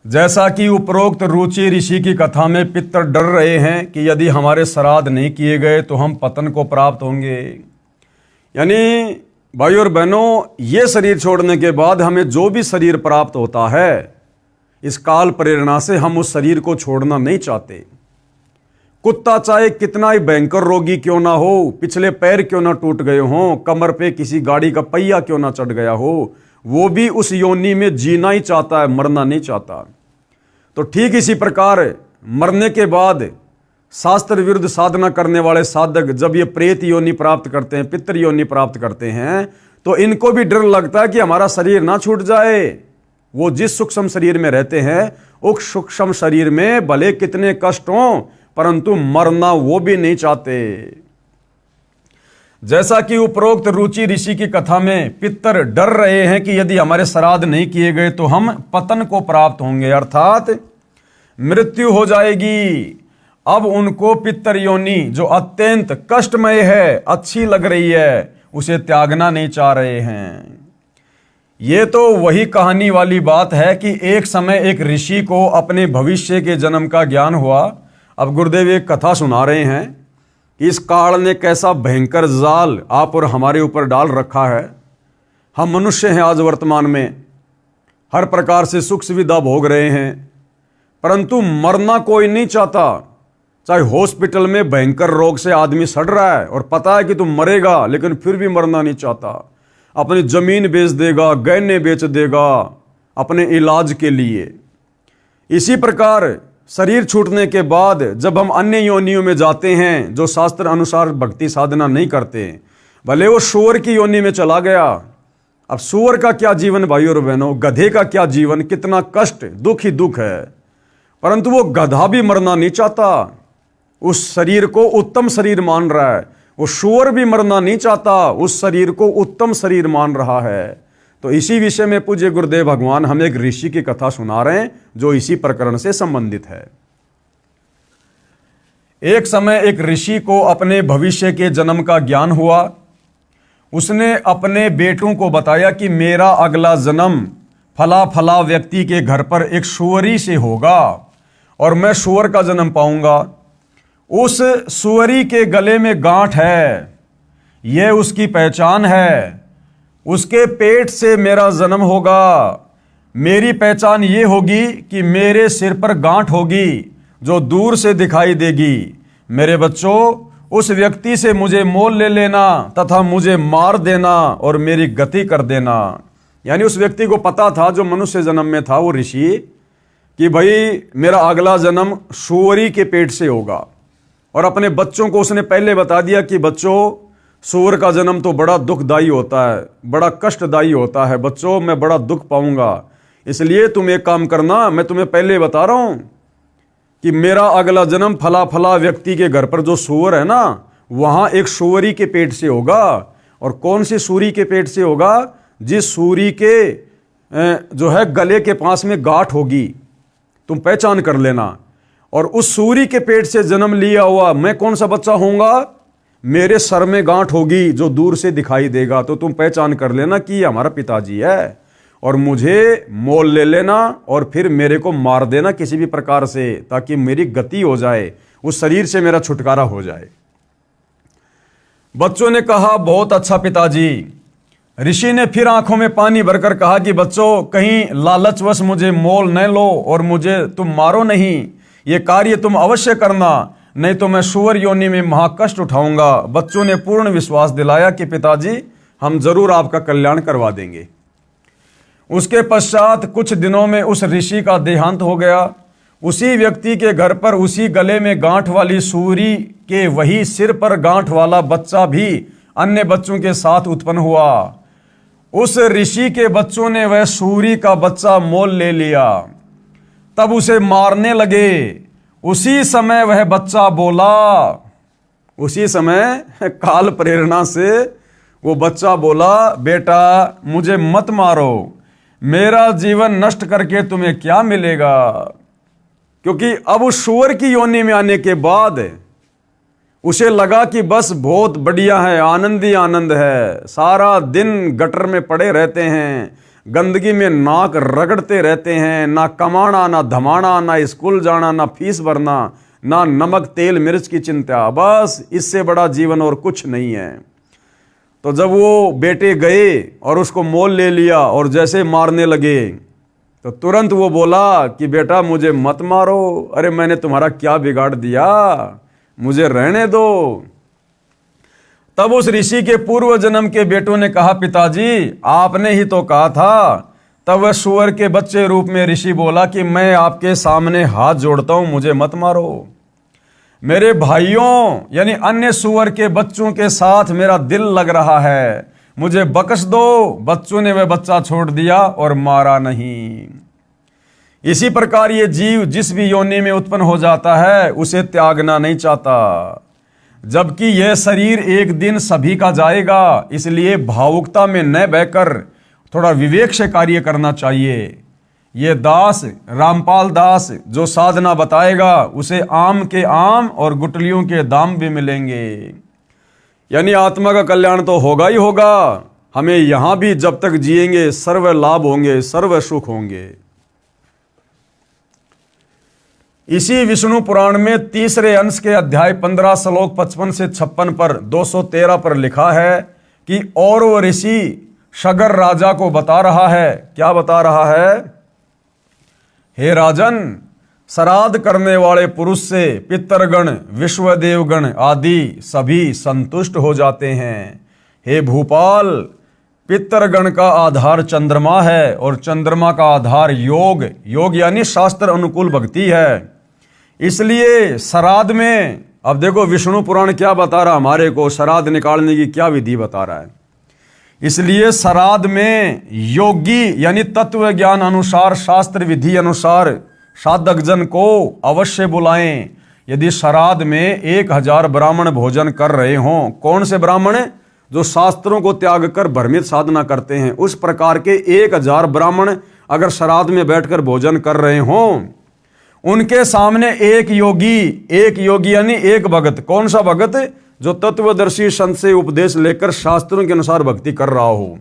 जैसा कि उपरोक्त रुचि ऋषि की कथा में पितर डर रहे हैं कि यदि हमारे श्राद्ध नहीं किए गए तो हम पतन को प्राप्त होंगे। यानी भाई और बहनों, ये शरीर छोड़ने के बाद हमें जो भी शरीर प्राप्त होता है, इस काल प्रेरणा से हम उस शरीर को छोड़ना नहीं चाहते। कुत्ता चाहे कितना ही भयंकर रोगी क्यों ना हो, पिछले पैर क्यों ना टूट गए हों, कमर पे किसी गाड़ी का पहिया क्यों ना चढ़ गया हो, वो भी उस योनि में जीना ही चाहता है, मरना नहीं चाहता। तो ठीक इसी प्रकार मरने के बाद शास्त्र विरुद्ध साधना करने वाले साधक जब ये प्रेत योनि प्राप्त करते हैं, पितर योनि प्राप्त करते हैं, तो इनको भी डर लगता है कि हमारा शरीर ना छूट जाए। वो जिस सूक्ष्म शरीर में रहते हैं, उस सूक्ष्म शरीर में भले कितने कष्ट हों, परंतु मरना वो भी नहीं चाहते। जैसा कि उपरोक्त रुचि ऋषि की कथा में पितर डर रहे हैं कि यदि हमारे श्राद्ध नहीं किए गए तो हम पतन को प्राप्त होंगे, अर्थात मृत्यु हो जाएगी। अब उनको पितर योनि जो अत्यंत कष्टमय है, अच्छी लग रही है, उसे त्यागना नहीं चाह रहे हैं। ये तो वही कहानी वाली बात है कि एक समय एक ऋषि को अपने भविष्य के जन्म का ज्ञान हुआ। अब गुरुदेव एक कथा सुना रहे हैं कि इस काल ने कैसा भयंकर जाल आप और हमारे ऊपर डाल रखा है। हम मनुष्य हैं, आज वर्तमान में हर प्रकार से सुख सुविधा भोग रहे हैं, परंतु मरना कोई नहीं चाहता। चाहे हॉस्पिटल में भयंकर रोग से आदमी सड़ रहा है और पता है कि तुम मरेगा, लेकिन फिर भी मरना नहीं चाहता। अपनी जमीन बेच देगा, गहने बेच देगा अपने इलाज के लिए। इसी प्रकार शरीर छूटने के बाद जब हम अन्य योनियों में जाते हैं, जो शास्त्र अनुसार भक्ति साधना नहीं करते, भले वो सूअर की योनि में चला गया। अब सूअर का क्या जीवन भाई और बहनों, गधे का क्या जीवन, कितना कष्ट, दुख ही दुख है। परंतु वो गधा भी मरना नहीं चाहता, उस शरीर को उत्तम शरीर मान रहा है। वो सूअर भी मरना नहीं चाहता, उस शरीर को उत्तम शरीर मान रहा है। तो इसी विषय में पूज्य गुरुदेव भगवान हमें एक ऋषि की कथा सुना रहे हैं, जो इसी प्रकरण से संबंधित है। एक समय एक ऋषि को अपने भविष्य के जन्म का ज्ञान हुआ। उसने अपने बेटों को बताया कि मेरा अगला जन्म फला फला व्यक्ति के घर पर एक सूअरी से होगा और मैं सूअर का जन्म पाऊंगा। उस सूअरी के गले में गांठ है, यह उसकी पहचान है। उसके पेट से मेरा जन्म होगा। मेरी पहचान ये होगी कि मेरे सिर पर गांठ होगी जो दूर से दिखाई देगी। मेरे बच्चों, उस व्यक्ति से मुझे मोल ले लेना तथा मुझे मार देना और मेरी गति कर देना। यानी उस व्यक्ति को पता था, जो मनुष्य जन्म में था वो ऋषि, कि भाई मेरा अगला जन्म सूअरी के पेट से होगा। और अपने बच्चों को उसने पहले बता दिया कि बच्चों, सूअर का जन्म तो बड़ा दुखदायी होता है, बड़ा कष्टदायी होता है। बच्चों, मैं बड़ा दुख पाऊंगा, इसलिए तुम एक काम करना, मैं तुम्हें पहले बता रहा हूं कि मेरा अगला जन्म फला फला व्यक्ति के घर पर जो सूअर है ना, वहां एक सूअरी के पेट से होगा। और कौन सी सूरी के पेट से होगा? जिस सूरी के जो है गले के पास में गांठ होगी, तुम पहचान कर लेना। और उस सूरी के पेट से जन्म लिया हुआ मैं कौन सा बच्चा होऊंगा? मेरे सर में गांठ होगी जो दूर से दिखाई देगा, तो तुम पहचान कर लेना कि ये हमारा पिताजी है, और मुझे मोल ले लेना और फिर मेरे को मार देना किसी भी प्रकार से, ताकि मेरी गति हो जाए, उस शरीर से मेरा छुटकारा हो जाए। बच्चों ने कहा, बहुत अच्छा पिताजी। ऋषि ने फिर आंखों में पानी भरकर कहा कि बच्चों, कहीं लालचवश मुझे मोल न लो और मुझे तुम मारो नहीं। ये कार्य तुम अवश्य करना, नहीं तो मैं सुअर योनि में महाकष्ट उठाऊंगा। बच्चों ने पूर्ण विश्वास दिलाया कि पिताजी, हम जरूर आपका कल्याण करवा देंगे। उसके पश्चात कुछ दिनों में उस ऋषि का देहांत हो गया। उसी व्यक्ति के घर पर उसी गले में गांठ वाली सूरी के वही सिर पर गांठ वाला बच्चा भी अन्य बच्चों के साथ उत्पन्न हुआ। उस ऋषि के बच्चों ने वह सूरी का बच्चा मोल ले लिया, तब उसे मारने लगे। उसी समय वह बच्चा बोला, उसी समय काल प्रेरणा से वो बच्चा बोला, बेटा मुझे मत मारो, मेरा जीवन नष्ट करके तुम्हें क्या मिलेगा। क्योंकि अब उस सूअर की योनि में आने के बाद उसे लगा कि बस बहुत बढ़िया है, आनंद ही आनंद है। सारा दिन गटर में पड़े रहते हैं, गंदगी में नाक रगड़ते रहते हैं, ना कमाना ना धमाना, ना स्कूल जाना, ना फीस भरना, ना नमक तेल मिर्च की चिंता, बस इससे बड़ा जीवन और कुछ नहीं है। तो जब वो बेटे गए और उसको मोल ले लिया और जैसे मारने लगे, तो तुरंत वो बोला कि बेटा मुझे मत मारो, अरे मैंने तुम्हारा क्या बिगाड़ दिया, मुझे रहने दो। तब उस ऋषि के पूर्व जन्म के बेटों ने कहा, पिताजी आपने ही तो कहा था। तब वह सूअर के बच्चे रूप में ऋषि बोला कि मैं आपके सामने हाथ जोड़ता हूं, मुझे मत मारो। मेरे भाइयों यानी अन्य सूअर के बच्चों के साथ मेरा दिल लग रहा है, मुझे बख्श दो। बच्चों ने वह बच्चा छोड़ दिया और मारा नहीं। इसी प्रकार ये जीव जिस भी योनि में उत्पन्न हो जाता है उसे त्यागना नहीं चाहता, जबकि यह शरीर एक दिन सभी का जाएगा। इसलिए भावुकता में न बहकर थोड़ा विवेक से कार्य करना चाहिए। ये दास रामपाल दास जो साधना बताएगा उसे आम के आम और गुटलियों के दाम भी मिलेंगे। यानी आत्मा का कल्याण तो होगा ही होगा। हमें यहां भी जब तक जिएंगे सर्व लाभ होंगे, सर्व सुख होंगे। इसी विष्णु पुराण में तीसरे अंश के अध्याय 15 श्लोक 55 से 56 पर 213 पर लिखा है कि और वो ऋषि शगर राजा को बता रहा है। क्या बता रहा है? हे राजन, श्राद्ध करने वाले पुरुष से पितरगण विश्वदेवगण आदि सभी संतुष्ट हो जाते हैं। हे भूपाल, पितरगण का आधार चंद्रमा है और चंद्रमा का आधार योग, योग यानी शास्त्र अनुकूल भक्ति है। इसलिए श्राद्ध में, अब देखो विष्णु पुराण क्या बता रहा हमारे को, श्राद्ध निकालने की क्या विधि बता रहा है। इसलिए श्राद्ध में योगी यानी तत्व ज्ञान अनुसार शास्त्र विधि अनुसार साधक जन को अवश्य बुलाएं। यदि श्राद्ध में 1000 ब्राह्मण भोजन कर रहे हों, कौन से ब्राह्मण? जो शास्त्रों को त्याग कर भ्रमित साधना करते हैं, उस प्रकार के 1000 ब्राह्मण अगर श्राद्ध में बैठकर भोजन कर रहे हों, उनके सामने एक योगी यानी एक भगत। कौन सा भगत? जो तत्वदर्शी संत से उपदेश लेकर शास्त्रों के अनुसार भक्ति कर रहा हो।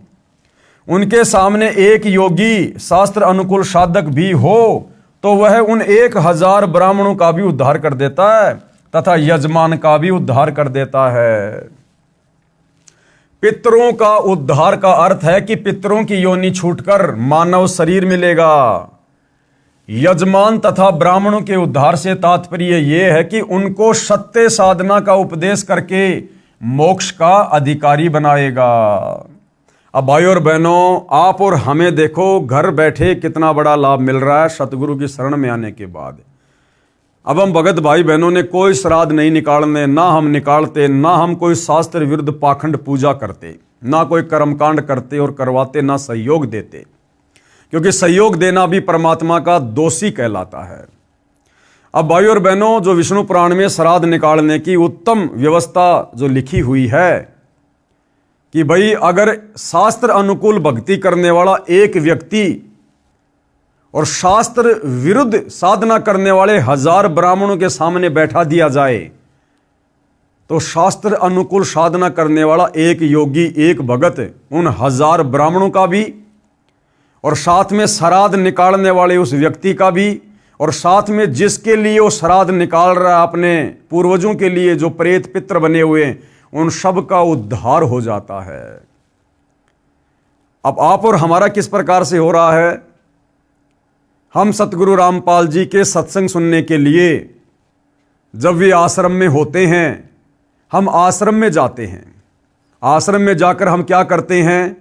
उनके सामने एक योगी शास्त्र अनुकूल साधक भी हो तो वह उन 1000 ब्राह्मणों का भी उद्धार कर देता है तथा यजमान का भी उद्धार कर देता है। पितरों का उद्धार का अर्थ है कि पितरों की योनि छूटकर मानव शरीर मिलेगा। यजमान तथा ब्राह्मणों के उद्धार से तात्पर्य यह है कि उनको सत्य साधना का उपदेश करके मोक्ष का अधिकारी बनाएगा। अब भाई और बहनों, आप और हमें देखो घर बैठे कितना बड़ा लाभ मिल रहा है सतगुरु की शरण में आने के बाद। अब हम भगत भाई बहनों ने कोई श्राद्ध नहीं निकालने, ना हम निकालते, ना हम कोई शास्त्र विरुद्ध पाखंड पूजा करते, ना कोई कर्मकांड करते और करवाते, ना सहयोग देते, क्योंकि सहयोग देना भी परमात्मा का दोषी कहलाता है। अब भाई और बहनों, जो विष्णु पुराण में श्राद्ध निकालने की उत्तम व्यवस्था जो लिखी हुई है कि भाई अगर शास्त्र अनुकूल भक्ति करने वाला एक व्यक्ति और शास्त्र विरुद्ध साधना करने वाले 1000 ब्राह्मणों के सामने बैठा दिया जाए तो शास्त्र अनुकूल साधना करने वाला एक योगी, एक भगत, उन 1000 ब्राह्मणों का भी, और साथ में श्राद्ध निकालने वाले उस व्यक्ति का भी, और साथ में जिसके लिए वो श्राद्ध निकाल रहा है अपने पूर्वजों के लिए, जो प्रेत पित्र बने हुए, उन सब का उद्धार हो जाता है। अब आप और हमारा किस प्रकार से हो रहा है? हम सतगुरु रामपाल जी के सत्संग सुनने के लिए जब वे आश्रम में होते हैं, हम आश्रम में जाते हैं। आश्रम में जाकर हम क्या करते हैं?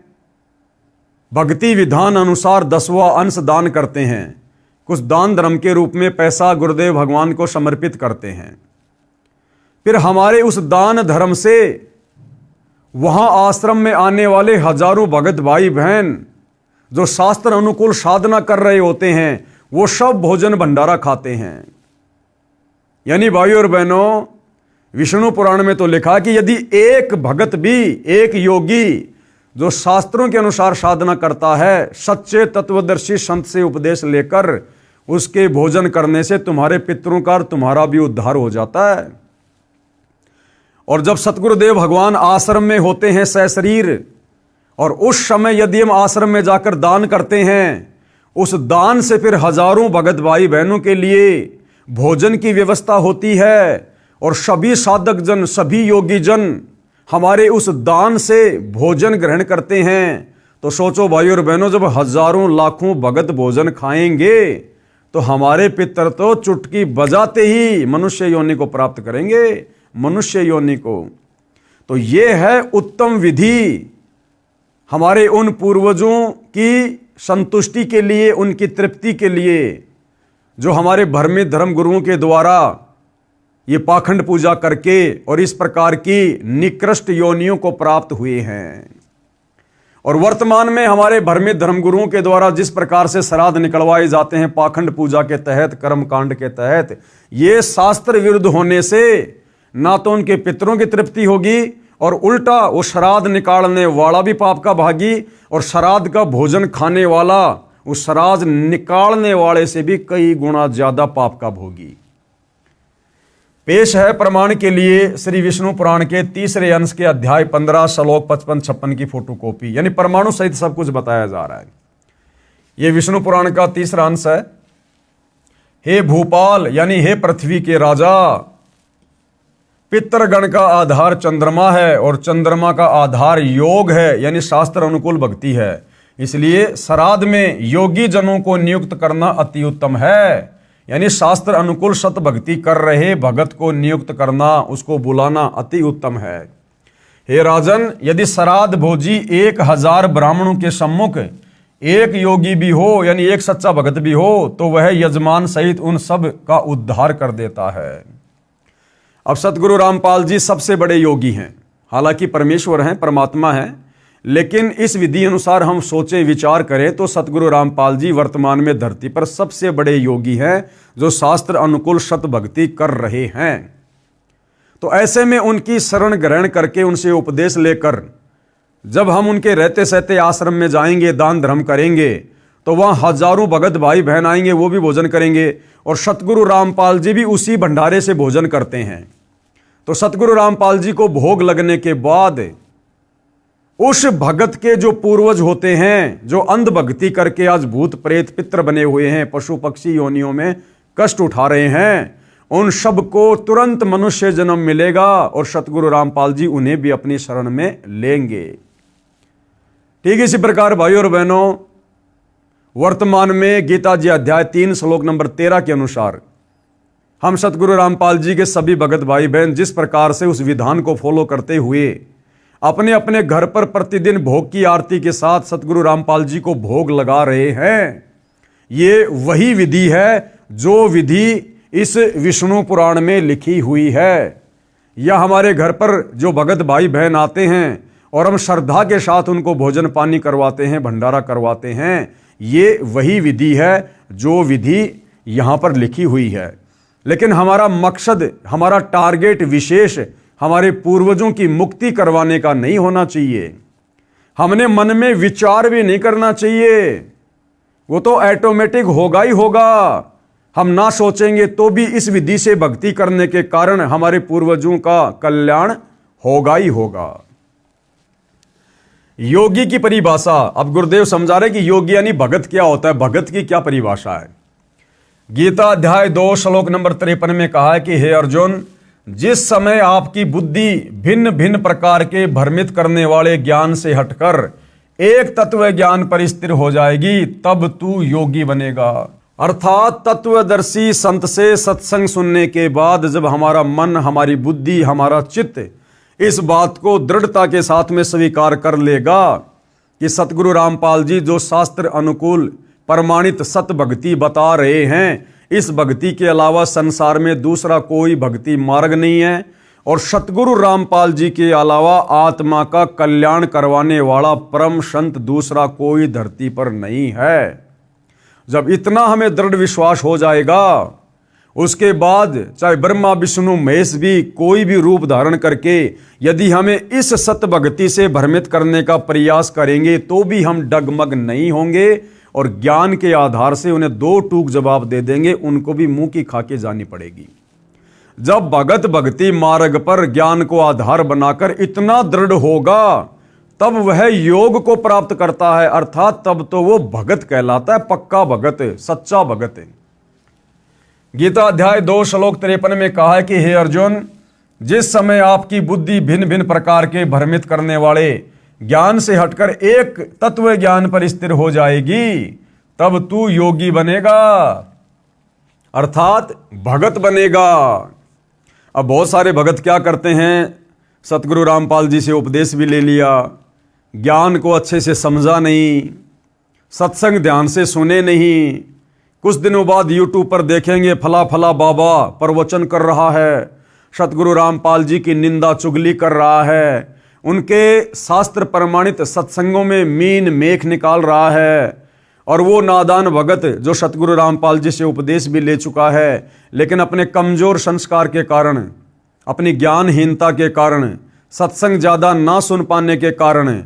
भक्ति विधान अनुसार 10वां अंश दान करते हैं। कुछ दान धर्म के रूप में पैसा गुरुदेव भगवान को समर्पित करते हैं। फिर हमारे उस दान धर्म से वहां आश्रम में आने वाले हजारों भगत भाई बहन जो शास्त्र अनुकूल साधना कर रहे होते हैं, वो सब भोजन भंडारा खाते हैं। यानी भाइयों और बहनों, विष्णु पुराण में तो लिखा कि यदि एक भगत भी, एक योगी जो शास्त्रों के अनुसार साधना करता है, सच्चे तत्वदर्शी संत से उपदेश लेकर उसके भोजन करने से तुम्हारे पितरों का और तुम्हारा भी उद्धार हो जाता है। और जब सतगुरुदेव भगवान आश्रम में होते हैं सशरीर, और उस समय यदि हम आश्रम में जाकर दान करते हैं, उस दान से फिर हजारों भगत भाई बहनों के लिए भोजन की व्यवस्था होती है, और सभी साधक जन, सभी योगी जन हमारे उस दान से भोजन ग्रहण करते हैं। तो सोचो भाई और बहनों, जब हजारों लाखों भगत भोजन खाएंगे तो हमारे पितर तो चुटकी बजाते ही मनुष्य योनि को प्राप्त करेंगे, मनुष्य योनि को। तो ये है उत्तम विधि हमारे उन पूर्वजों की संतुष्टि के लिए, उनकी तृप्ति के लिए, जो हमारे भ्रमित धर्म गुरुओं के द्वारा ये पाखंड पूजा करके और इस प्रकार की निकृष्ट योनियों को प्राप्त हुए हैं। और वर्तमान में हमारे भ्रमित धर्मगुरुओं के द्वारा जिस प्रकार से श्राद्ध निकलवाए जाते हैं पाखंड पूजा के तहत, कर्म कांड के तहत, ये शास्त्र विरुद्ध होने से ना तो उनके पितरों की तृप्ति होगी, और उल्टा वो श्राद्ध निकालने वाला भी पाप का भागी, और श्राद्ध का भोजन खाने वाला उस श्राद्ध निकालने वाले से भी कई गुना ज्यादा पाप का भोगी। पेश है प्रमाण के लिए श्री विष्णु पुराण के 3रे अंश के अध्याय 15 श्लोक 55-56 की फोटोकॉपी, यानी परमाणु सहित सब कुछ बताया जा रहा है। यह विष्णु पुराण का 3रा अंश है। हे भूपाल, यानी हे पृथ्वी के राजा, पितृगण का आधार चंद्रमा है और चंद्रमा का आधार योग है, यानी शास्त्र अनुकूल भक्ति है। इसलिए श्राद्ध में योगी जनों को नियुक्त करना अति उत्तम है, यानी शास्त्र अनुकूल सत भक्ति कर रहे भगत को नियुक्त करना, उसको बुलाना अति उत्तम है। हे राजन, यदि श्राद्ध भोजी 1000 ब्राह्मणों के सम्मुख एक योगी भी हो, यानी एक सच्चा भगत भी हो, तो वह यजमान सहित उन सब का उद्धार कर देता है। अब सतगुरु रामपाल जी सबसे बड़े योगी हैं, हालांकि परमेश्वर हैं, परमात्मा हैं, लेकिन इस विधि अनुसार हम सोचे विचार करें तो सतगुरु रामपाल जी वर्तमान में धरती पर सबसे बड़े योगी हैं जो शास्त्र अनुकूल सत भक्ति कर रहे हैं। तो ऐसे में उनकी शरण ग्रहण करके, उनसे उपदेश लेकर जब हम उनके रहते सहते आश्रम में जाएंगे, दान धर्म करेंगे, तो वहां हजारों भगत भाई बहन आएंगे, वो भी भोजन करेंगे, और सतगुरु रामपाल जी भी उसी भंडारे से भोजन करते हैं। तो सतगुरु रामपाल जी को भोग लगने के बाद उस भगत के जो पूर्वज होते हैं, जो अंध भक्ति करके आज भूत प्रेत पित्र बने हुए हैं, पशु पक्षी योनियों में कष्ट उठा रहे हैं, उन सब को तुरंत मनुष्य जन्म मिलेगा और सतगुरु रामपाल जी उन्हें भी अपनी शरण में लेंगे। ठीक इसी प्रकार भाइयों और बहनों, वर्तमान में गीता जी अध्याय 3 श्लोक नंबर 13 के अनुसार हम सतगुरु रामपाल जी के सभी भगत भाई बहन जिस प्रकार से उस विधान को फॉलो करते हुए अपने अपने घर पर प्रतिदिन भोग की आरती के साथ सतगुरु रामपाल जी को भोग लगा रहे हैं, ये वही विधि है जो विधि इस विष्णु पुराण में लिखी हुई है। यह हमारे घर पर जो भगत भाई बहन आते हैं और हम श्रद्धा के साथ उनको भोजन पानी करवाते हैं, भंडारा करवाते हैं, ये वही विधि है जो विधि यहाँ पर लिखी हुई है। लेकिन हमारा मकसद, हमारा टारगेट विशेष हमारे पूर्वजों की मुक्ति करवाने का नहीं होना चाहिए। हमने मन में विचार भी नहीं करना चाहिए, वो तो ऑटोमेटिक होगा ही होगा। हम ना सोचेंगे तो भी इस विधि से भक्ति करने के कारण हमारे पूर्वजों का कल्याण होगा ही होगा। योगी की परिभाषा, अब गुरुदेव समझा रहे कि योगी यानी भगत क्या होता है, भगत की क्या परिभाषा है। गीता अध्याय 2 श्लोक नंबर 53 में कहा है कि हे अर्जुन, जिस समय आपकी बुद्धि भिन्न भिन्न प्रकार के भ्रमित करने वाले ज्ञान से हटकर एक तत्व ज्ञान पर स्थिर हो जाएगी, तब तू योगी बनेगा। अर्थात तत्वदर्शी संत से सत्संग सुनने के बाद जब हमारा मन, हमारी बुद्धि, हमारा चित्त इस बात को दृढ़ता के साथ में स्वीकार कर लेगा कि सतगुरु रामपाल जी जो शास्त्र अनुकूल प्रमाणित सत भक्ति बता रहे हैं, इस भक्ति के अलावा संसार में दूसरा कोई भक्ति मार्ग नहीं है और सतगुरु रामपाल जी के अलावा आत्मा का कल्याण करवाने वाला परम संत दूसरा कोई धरती पर नहीं है। जब इतना हमें दृढ़ विश्वास हो जाएगा, उसके बाद चाहे ब्रह्मा विष्णु महेश भी कोई भी रूप धारण करके यदि हमें इस सत भक्ति से भ्रमित करने का प्रयास करेंगे तो भी हम डगमग नहीं होंगे और ज्ञान के आधार से उन्हें दो टूक जवाब दे देंगे, उनको भी मुंह की खाके जानी पड़ेगी। जब भगत भक्ति मार्ग पर ज्ञान को आधार बनाकर इतना दृढ़ होगा तब वह योग को प्राप्त करता है, अर्थात तब तो वो भगत कहलाता है, पक्का भगत, सच्चा भगत। गीता अध्याय 2 श्लोक 53 में कहा है कि हे अर्जुन, जिस समय आपकी बुद्धि भिन्न भिन्न प्रकार के भ्रमित करने वाले ज्ञान से हटकर एक तत्व ज्ञान पर स्थिर हो जाएगी, तब तू योगी बनेगा, अर्थात भगत बनेगा। अब बहुत सारे भगत क्या करते हैं, सतगुरु रामपाल जी से उपदेश भी ले लिया, ज्ञान को अच्छे से समझा नहीं, सत्संग ध्यान से सुने नहीं, कुछ दिनों बाद यूट्यूब पर देखेंगे फला फला बाबा प्रवचन कर रहा है, सतगुरु रामपाल जी की निंदा चुगली कर रहा है, उनके शास्त्र प्रमाणित सत्संगों में मीन मेख निकाल रहा है, और वो नादान भगत जो सतगुरु रामपाल जी से उपदेश भी ले चुका है लेकिन अपने कमजोर संस्कार के कारण, अपनी ज्ञानहीनता के कारण, सत्संग ज़्यादा ना सुन पाने के कारण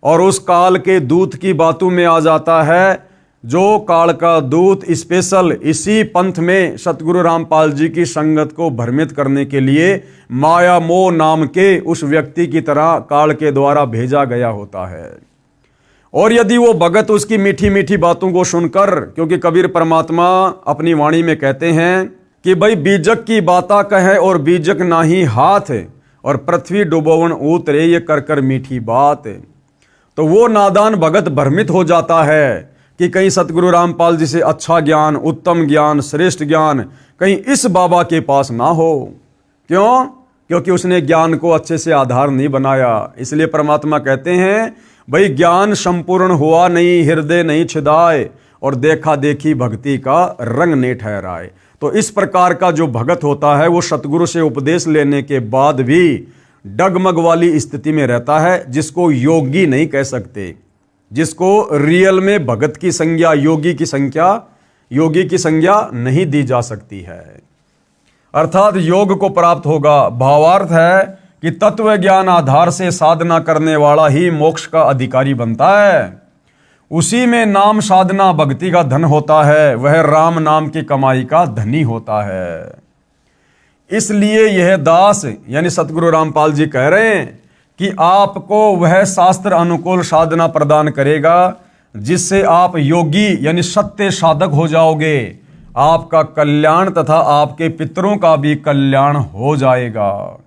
और उस काल के दूत की बातों में आ जाता है, जो काल का दूत स्पेशल इसी पंथ में सतगुरु रामपाल जी की संगत को भ्रमित करने के लिए माया मोह नाम के उस व्यक्ति की तरह काल के द्वारा भेजा गया होता है। और यदि वो भगत उसकी मीठी मीठी बातों को सुनकर, क्योंकि कबीर परमात्मा अपनी वाणी में कहते हैं कि भाई बीजक की बाता कहे और बीजक नाही हाथ, और पृथ्वी डुबोवन उतरे ये कर कर मीठी बात। तो वो नादान भगत भ्रमित हो जाता है कि कहीं सतगुरु रामपाल जी से अच्छा ज्ञान, उत्तम ज्ञान, श्रेष्ठ ज्ञान कहीं इस बाबा के पास ना हो। क्यों? क्योंकि उसने ज्ञान को अच्छे से आधार नहीं बनाया। इसलिए परमात्मा कहते हैं भाई ज्ञान संपूर्ण हुआ नहीं, हृदय नहीं छिदाए, और देखा देखी भक्ति का रंग नहीं ठहराए। तो इस प्रकार का जो भगत होता है वो सतगुरु से उपदेश लेने के बाद भी डगमग वाली स्थिति में रहता है, जिसको योगी नहीं कह सकते, जिसको रियल में भगत की संज्ञा, योगी की संज्ञा नहीं दी जा सकती है। अर्थात योग को प्राप्त होगा। भावार्थ है कि तत्व ज्ञान आधार से साधना करने वाला ही मोक्ष का अधिकारी बनता है। उसी में नाम साधना भक्ति का धन होता है, वह राम नाम की कमाई का धनी होता है। इसलिए यह दास यानी सतगुरु रामपाल जी कह रहे हैं कि आपको वह शास्त्र अनुकूल साधना प्रदान करेगा जिससे आप योगी यानी सत्य साधक हो जाओगे। आपका कल्याण तथा आपके पितरों का भी कल्याण हो जाएगा।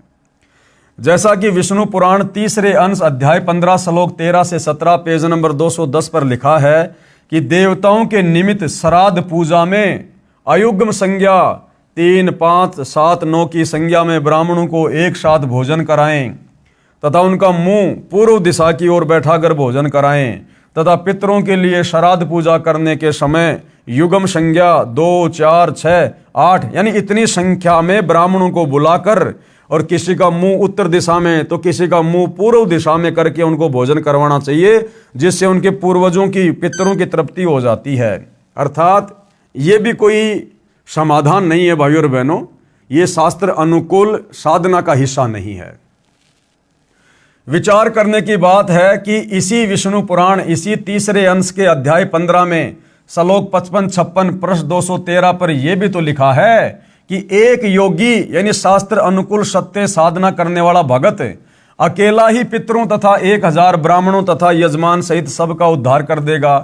जैसा कि विष्णु पुराण तीसरे अंश अध्याय 15 श्लोक 13 से 17 पेज नंबर 210 पर लिखा है कि देवताओं के निमित्त श्राद्ध पूजा में अयुग्म संज्ञा 3, 5, 7, 9 की संज्ञा में ब्राह्मणों को एक साथ भोजन कराएं तथा उनका मुंह पूर्व दिशा की ओर बैठाकर भोजन कराएं तथा पितरों के लिए श्राद्ध पूजा करने के समय युग्म संज्ञा 2, 4, 6, 8 यानी इतनी संख्या में ब्राह्मणों को बुलाकर और किसी का मुंह उत्तर दिशा में तो किसी का मुंह पूर्व दिशा में करके उनको भोजन करवाना चाहिए, जिससे उनके पूर्वजों की, पितरों की तृप्ति हो जाती है। अर्थात ये भी कोई समाधान नहीं है भाइयों और बहनों, ये शास्त्र अनुकूल साधना का हिस्सा नहीं है। विचार करने की बात है कि इसी विष्णु पुराण इसी तीसरे अंश के अध्याय 15 में श्लोक 55-56 पृष्ठ 213 पर यह भी तो लिखा है कि एक योगी यानी शास्त्र अनुकूल सत्य साधना करने वाला भगत अकेला ही पितरों तथा 1000 ब्राह्मणों तथा यजमान सहित सबका उद्धार कर देगा।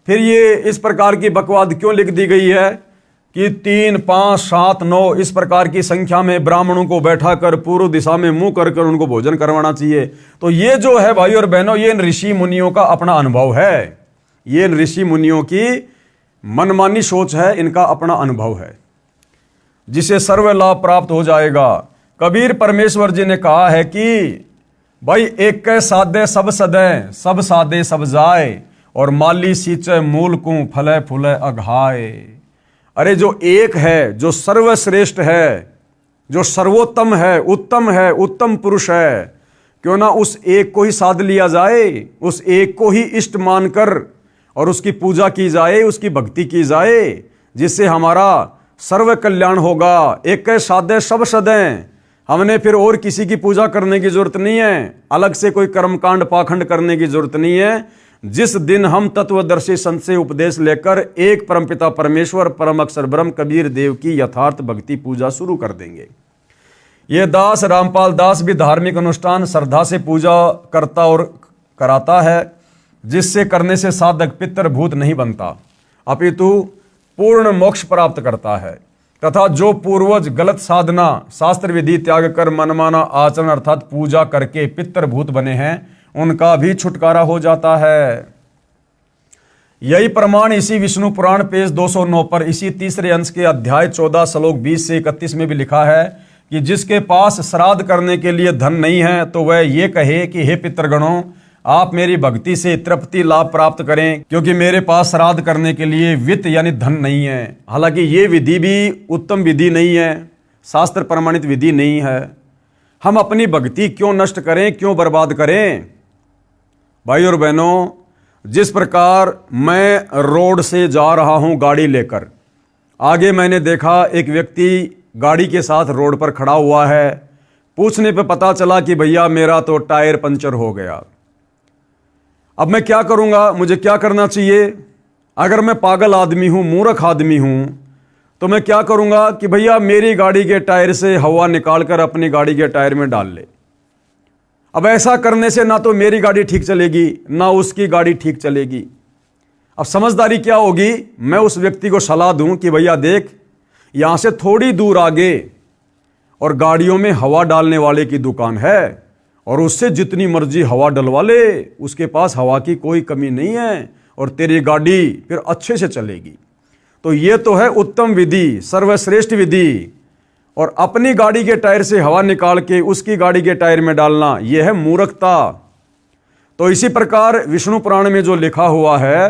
फिर ये इस प्रकार की बकवाद क्यों लिख दी गई है कि 3, 5, 7, 9 इस प्रकार की संख्या में ब्राह्मणों को बैठा कर पूर्व दिशा में मुंह कर उनको भोजन करवाना चाहिए। तो ये जो है भाई और बहनों, ये इन ऋषि मुनियों का अपना अनुभव है, ये इन ऋषि मुनियों की मनमानी सोच है, इनका अपना अनुभव है, जिसे सर्व लाभ प्राप्त हो जाएगा। कबीर परमेश्वर जी ने कहा है कि भाई एक कै साधे सब सदै, सब साधे सब जाए, और माली सींचे मूल को फले फूले अघाए। अरे जो एक है, जो सर्वश्रेष्ठ है, जो सर्वोत्तम है, उत्तम पुरुष है, क्यों ना उस एक को ही साध लिया जाए, उस एक को ही इष्ट मानकर और उसकी पूजा की जाए, उसकी भक्ति की जाए, जिससे हमारा सर्व कल्याण होगा। एक कै साधे सब सदै, हमने फिर और किसी की पूजा करने की जरूरत नहीं है, अलग से कोई कर्मकांड पाखंड करने की जरूरत नहीं है। जिस दिन हम तत्वदर्शी संत से उपदेश लेकर एक परमपिता परमेश्वर परम अक्षर ब्रह्म कबीर देव की यथार्थ भक्ति पूजा शुरू कर देंगे। ये दास रामपाल दास भी धार्मिक अनुष्ठान श्रद्धा से पूजा करता और कराता है, जिससे करने से साधक पितृभूत नहीं बनता, अपितु पूर्ण मोक्ष प्राप्त करता है। तथा जो पूर्वज गलत साधना शास्त्र विधि त्याग कर मनमाना आचरण अर्थात पूजा करके पितृभूत बने हैं, उनका भी छुटकारा हो जाता है। यही प्रमाण इसी विष्णु पुराण पेज 209 पर इसी तीसरे अंश के अध्याय 14 श्लोक 20 से 31 में भी लिखा है कि जिसके पास श्राद्ध करने के लिए धन नहीं है तो वह ये कहे कि हे पितृगणों, आप मेरी भक्ति से तृप्ति लाभ प्राप्त करें, क्योंकि मेरे पास श्राद्ध करने के लिए वित्त यानी धन नहीं है। हालांकि ये विधि भी उत्तम विधि नहीं है, शास्त्र प्रमाणित विधि नहीं है। हम अपनी भक्ति क्यों नष्ट करें, क्यों बर्बाद करें? भाई और बहनों, जिस प्रकार मैं रोड से जा रहा हूं गाड़ी लेकर, आगे मैंने देखा एक व्यक्ति गाड़ी के साथ रोड पर खड़ा हुआ है। पूछने पे पता चला कि भैया मेरा तो टायर पंचर हो गया। अब मैं क्या करूंगा, मुझे क्या करना चाहिए? अगर मैं पागल आदमी हूं, मूर्ख आदमी हूं, तो मैं क्या करूंगा कि भैया मेरी गाड़ी के टायर से हवा निकालकर अपनी गाड़ी के टायर में डाल ले। अब ऐसा करने से ना तो मेरी गाड़ी ठीक चलेगी, ना उसकी गाड़ी ठीक चलेगी। अब समझदारी क्या होगी? मैं उस व्यक्ति को सलाह दूं कि भैया देख, यहां से थोड़ी दूर आगे और गाड़ियों में हवा डालने वाले की दुकान है, और उससे जितनी मर्जी हवा डलवा ले, उसके पास हवा की कोई कमी नहीं है, और तेरी गाड़ी फिर अच्छे से चलेगी। तो ये तो है उत्तम विधि, सर्वश्रेष्ठ विधि। और अपनी गाड़ी के टायर से हवा निकाल के उसकी गाड़ी के टायर में डालना, यह है मूर्खता। तो इसी प्रकार विष्णु पुराण में जो लिखा हुआ है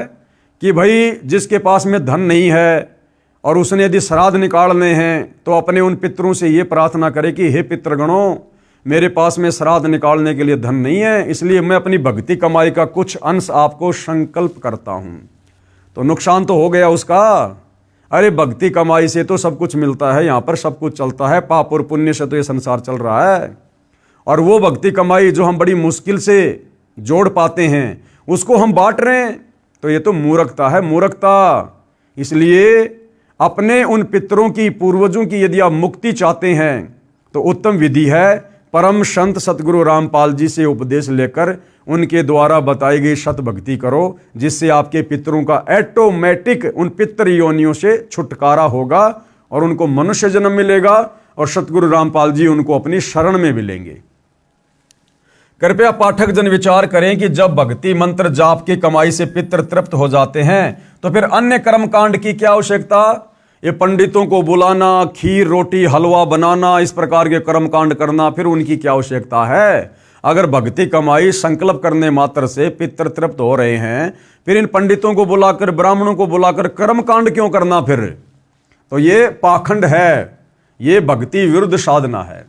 कि भाई जिसके पास में धन नहीं है और उसने यदि श्राद्ध निकालने हैं, तो अपने उन पितरों से ये प्रार्थना करे कि हे पितृगणों, मेरे पास में श्राद्ध निकालने के लिए धन नहीं है, इसलिए मैं अपनी भक्ति कमाई का कुछ अंश आपको संकल्प करता हूं। तो नुकसान तो हो गया उसका। अरे भक्ति कमाई से तो सब कुछ मिलता है, यहां पर सब कुछ चलता है, पाप और पुण्य से तो ये संसार चल रहा है। और वो भक्ति कमाई जो हम बड़ी मुश्किल से जोड़ पाते हैं, उसको हम बांट रहे हैं, तो ये तो मूर्खता है, मूर्खता। इसलिए अपने उन पितरों की, पूर्वजों की यदि आप मुक्ति चाहते हैं, तो उत्तम विधि है परम संत सतगुरु रामपाल जी से उपदेश लेकर उनके द्वारा बताई गई सत भक्ति करो, जिससे आपके पितरों का ऑटोमेटिक उन पितृ योनियों से छुटकारा होगा और उनको मनुष्य जन्म मिलेगा, और सतगुरु रामपाल जी उनको अपनी शरण में मिलेंगे। कृपया पाठक जन विचार करें कि जब भक्ति मंत्र जाप की कमाई से पितृ तृप्त हो जाते हैं, तो फिर अन्य कर्मकांड की क्या आवश्यकता? ये पंडितों को बुलाना, खीर रोटी हलवा बनाना, इस प्रकार के कर्मकांड करना, फिर उनकी क्या आवश्यकता है? अगर भक्ति कमाई संकल्प करने मात्र से पितृ तृप्त हो रहे हैं, फिर इन पंडितों को बुलाकर, ब्राह्मणों को बुलाकर कर्मकांड क्यों करना फिर? तो ये पाखंड है, ये भक्ति विरुद्ध साधना है।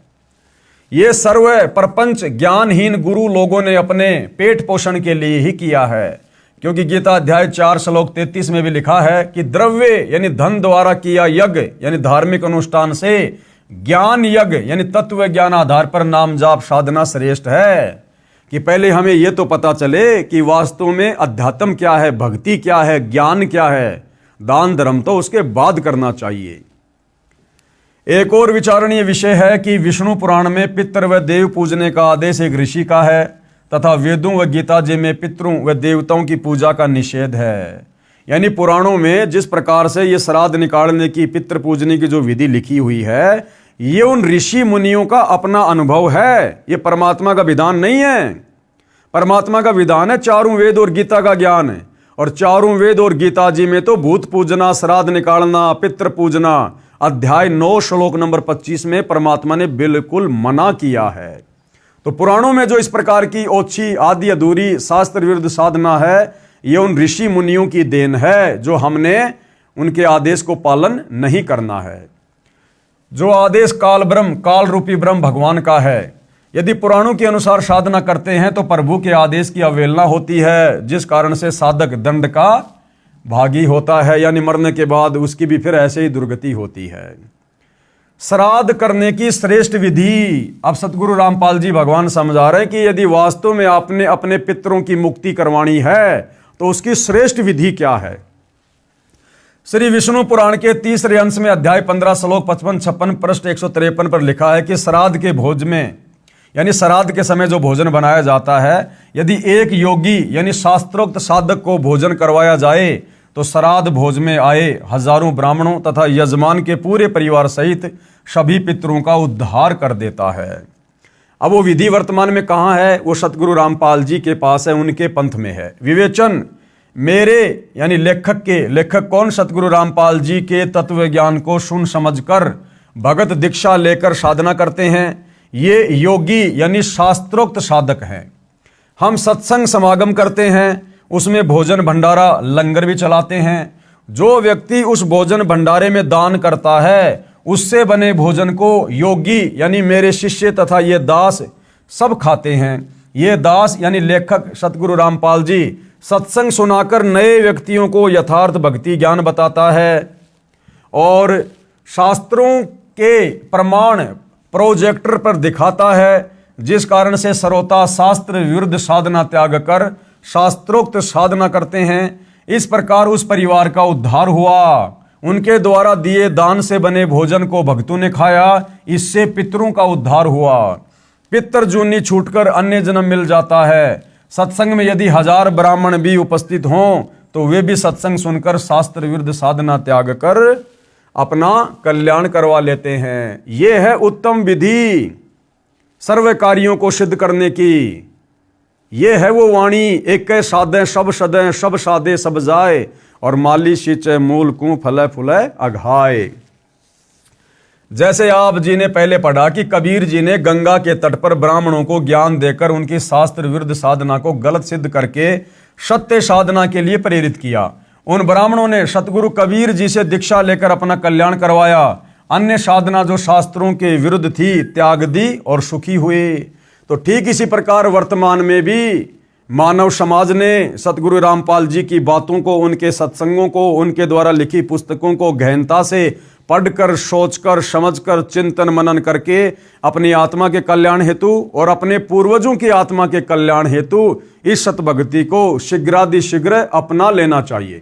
ये सर्व प्रपंच ज्ञानहीन गुरु लोगों ने अपने पेट पोषण के लिए ही किया है, क्योंकि गीता अध्याय 4 श्लोक 33 में भी लिखा है कि द्रव्य यानी धन द्वारा किया यज्ञ यानी धार्मिक अनुष्ठान से ज्ञान यज्ञ यानी तत्व ज्ञान आधार पर नाम जाप साधना श्रेष्ठ है। कि पहले हमें यह तो पता चले कि वास्तव में अध्यात्म क्या है, भक्ति क्या है, ज्ञान क्या है, दान धर्म तो उसके बाद करना चाहिए। एक और विचारणीय विषय है कि विष्णु पुराण में पितृ व देव पूजने का आदेश एक ऋषि का है तथा वेदों व गीता जी में पितरों व देवताओं की पूजा का निषेध है। यानी पुराणों में जिस प्रकार से ये श्राद्ध निकालने की, पितृ पूजने की जो विधि लिखी हुई है, ये उन ऋषि मुनियों का अपना अनुभव है, ये परमात्मा का विधान नहीं है। परमात्मा का विधान है चारों वेद और गीता का ज्ञान है, और चारों वेद और गीता जी में तो भूत पूजना, श्राद्ध निकालना, पितृ पूजना अध्याय 9 श्लोक नंबर 25 में परमात्मा ने बिल्कुल मना किया है। तो पुराणों में जो इस प्रकार की ओछी, आदि अधूरी, शास्त्र विरुद्ध साधना है, ये उन ऋषि मुनियों की देन है, जो हमने उनके आदेश को पालन नहीं करना है। जो आदेश काल ब्रह्म, काल रूपी ब्रह्म भगवान का है, यदि पुराणों के अनुसार साधना करते हैं तो प्रभु के आदेश की अवहेलना होती है, जिस कारण से साधक दंड का भागी होता है, यानी मरने के बाद उसकी भी फिर ऐसे ही दुर्गति होती है। श्राद्ध करने की श्रेष्ठ विधि अब सतगुरु रामपाल जी भगवान समझा रहे हैं कि यदि वास्तव में आपने अपने पितरों की मुक्ति करवानी है तो उसकी श्रेष्ठ विधि क्या है। श्री विष्णु पुराण के 3रे अंश में अध्याय 15 श्लोक 55-56 पृष्ठ 153 पर लिखा है कि श्राद्ध के भोज में, यानी श्राद्ध के समय जो भोजन बनाया जाता है, यदि एक योगी यानी शास्त्रोक्त साधक को भोजन करवाया जाए तो श्राद्ध भोज में आए हजारों ब्राह्मणों तथा यजमान के पूरे परिवार सहित सभी पितरों का उद्धार कर देता है। अब वो विधि वर्तमान में कहाँ है? वो सतगुरु रामपाल जी के पास है, उनके पंथ में है। विवेचन मेरे यानी लेखक कौन? सतगुरु रामपाल जी के तत्व ज्ञान को सुन समझकर भगत दीक्षा लेकर साधना करते हैं। ये योगी यानी शास्त्रोक्त साधक हैं। हम सत्संग समागम करते हैं, उसमें भोजन भंडारा लंगर भी चलाते हैं। जो व्यक्ति उस भोजन भंडारे में दान करता है, उससे बने भोजन को योगी यानी मेरे शिष्य तथा ये दास सब खाते हैं। ये दास यानी लेखक सतगुरु रामपाल जी सत्संग सुनाकर नए व्यक्तियों को यथार्थ भक्ति ज्ञान बताता है और शास्त्रों के प्रमाण प्रोजेक्टर पर दिखाता है, जिस कारण से श्रोता शास्त्र विरुद्ध साधना त्याग कर शास्त्रोक्त साधना करते हैं। इस प्रकार उस परिवार का उद्धार हुआ। उनके द्वारा दिए दान से बने भोजन को भक्तों ने खाया, इससे पितरों का उद्धार हुआ। पितर जूनी छूटकर अन्य जन्म मिल जाता है। सत्संग में यदि 1000 ब्राह्मण भी उपस्थित हों तो वे भी सत्संग सुनकर शास्त्र विरुद्ध साधना त्याग कर अपना कल्याण करवा लेते हैं। ये है उत्तम विधि सर्व कार्यों को सिद्ध करने की। ये है वो वाणी, एक साधे सब सदे, सब साधे सब जाए, और माली सींचे मूल को फले फुले अघाए। जैसे आप जी ने पहले पढ़ा कि कबीर जी ने गंगा के तट पर ब्राह्मणों को ज्ञान देकर उनकी शास्त्र विरुद्ध साधना को गलत सिद्ध करके सत्य साधना के लिए प्रेरित किया। उन ब्राह्मणों ने सतगुरु कबीर जी से दीक्षा लेकर अपना कल्याण करवाया। अन्य साधना जो शास्त्रों के विरुद्ध थी त्याग दी और सुखी हुए। तो ठीक इसी प्रकार वर्तमान में भी मानव समाज ने सतगुरु रामपाल जी की बातों को, उनके सत्संगों को, उनके द्वारा लिखी पुस्तकों को गहनता से पढ़कर, सोचकर, समझकर, चिंतन मनन करके अपनी आत्मा के कल्याण हेतु और अपने पूर्वजों की आत्मा के कल्याण हेतु इस सतभक्ति को शीघ्रातिशीघ्र अपना लेना चाहिए।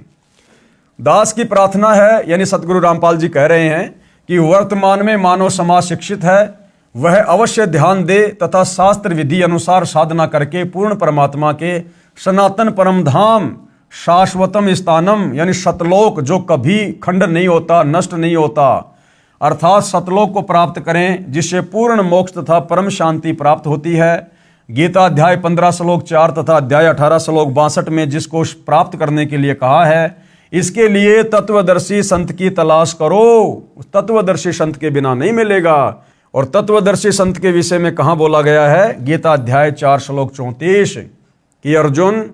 दास की प्रार्थना है, यानी सतगुरु रामपाल जी कह रहे हैं कि वर्तमान में मानव समाज शिक्षित है, वह अवश्य ध्यान दे तथा शास्त्र विधि अनुसार साधना करके पूर्ण परमात्मा के सनातन परम धाम शाश्वतम स्थानम यानी सतलोक, जो कभी खंड नहीं होता, नष्ट नहीं होता, अर्थात सतलोक को प्राप्त करें, जिससे पूर्ण मोक्ष तथा परम शांति प्राप्त होती है। गीता अध्याय 15 श्लोक 4 तथा अध्याय 18 श्लोक 62 में जिसको प्राप्त करने के लिए कहा है, इसके लिए तत्वदर्शी संत की तलाश करो। तत्वदर्शी संत के बिना नहीं मिलेगा। और तत्वदर्शी संत के विषय में कहाँ बोला गया है? गीता अध्याय 4 श्लोक 34 कि अर्जुन,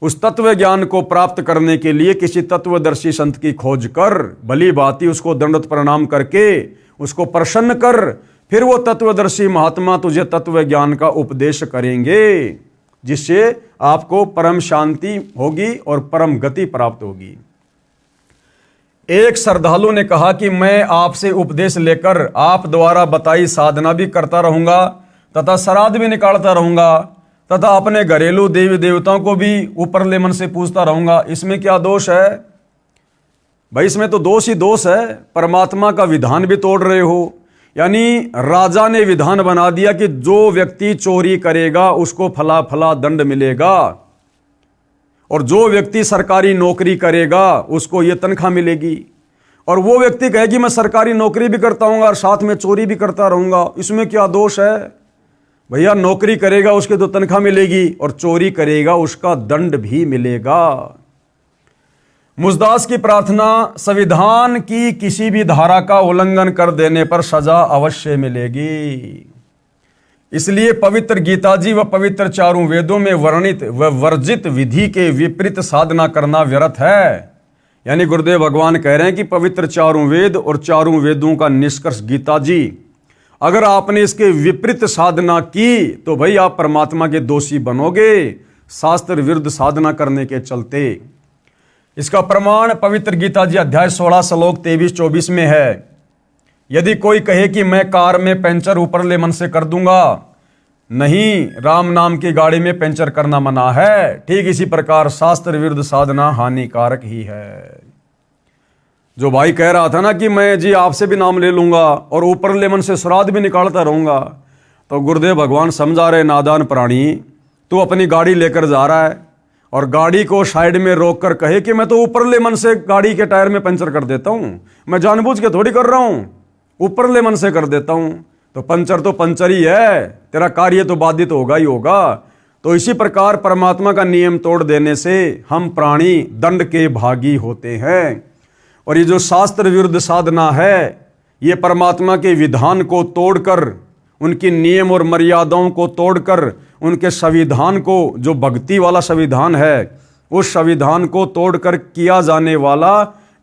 उस तत्व ज्ञान को प्राप्त करने के लिए किसी तत्वदर्शी संत की खोज कर, भली भांति उसको दंडवत प्रणाम करके उसको प्रसन्न कर, फिर वो तत्वदर्शी महात्मा तुझे तत्व ज्ञान का उपदेश करेंगे, जिससे आपको परम शांति होगी और परम गति प्राप्त होगी। एक श्रद्धालु ने कहा कि मैं आपसे उपदेश लेकर आप द्वारा बताई साधना भी करता रहूंगा तथा श्राद्ध भी निकालता रहूंगा तथा अपने घरेलू देवी देवताओं को भी ऊपरले मन से पूजता रहूंगा, इसमें क्या दोष है? भाई इसमें तो दोष ही दोष है, परमात्मा का विधान भी तोड़ रहे हो। यानी राजा ने विधान बना दिया कि जो व्यक्ति चोरी करेगा उसको फला फला दंड मिलेगा, और जो व्यक्ति सरकारी नौकरी करेगा उसको ये तनख्वाह मिलेगी। और वो व्यक्ति कहे कि मैं सरकारी नौकरी भी करता हूँ और साथ में चोरी भी करता रहूंगा, इसमें क्या दोष है? भैया नौकरी करेगा उसके तो तनख्वाह मिलेगी, और चोरी करेगा उसका दंड भी मिलेगा। मुजदास की प्रार्थना, संविधान की किसी भी धारा का उल्लंघन कर देने पर सजा अवश्य मिलेगी। इसलिए पवित्र गीता जी व पवित्र चारों वेदों में वर्णित व वर्जित विधि के विपरीत साधना करना व्यर्थ है। यानी गुरुदेव भगवान कह रहे हैं कि पवित्र चारों वेद और चारों वेदों का निष्कर्ष गीता जी, अगर आपने इसके विपरीत साधना की तो भाई आप परमात्मा के दोषी बनोगे, शास्त्र विरुद्ध साधना करने के चलते। इसका प्रमाण पवित्र गीता जी अध्याय 16 श्लोक 23-24 में है। यदि कोई कहे कि मैं कार में पंचर ऊपरले मन से कर दूंगा, नहीं, राम नाम की गाड़ी में पंचर करना मना है। ठीक इसी प्रकार शास्त्र विरुद्ध साधना हानिकारक ही है। जो भाई कह रहा था ना कि मैं जी आपसे भी नाम ले लूंगा और ऊपरले मन से श्राद्ध भी निकालता रहूंगा, तो गुरुदेव भगवान समझा रहे, नादान प्राणी, तू अपनी गाड़ी लेकर जा रहा है और गाड़ी को साइड में रोक कर कहे कि मैं तो ऊपरले मन से गाड़ी के टायर में पंचर कर देता हूं, मैं जानबूझ के थोड़ी कर रहा हूं, ऊपरले मन से कर देता हूं, तो पंचर तो पंचर ही है, तेरा कार्य तो बाधित होगा ही होगा। तो इसी प्रकार परमात्मा का नियम तोड़ देने से हम प्राणी दंड के भागी होते हैं। और ये जो शास्त्र विरुद्ध साधना है, ये परमात्मा के विधान को तोड़कर, उनकी नियम और मर्यादाओं को तोड़कर, उनके संविधान को, जो भक्ति वाला संविधान है, उस संविधान को तोड़कर किया जाने वाला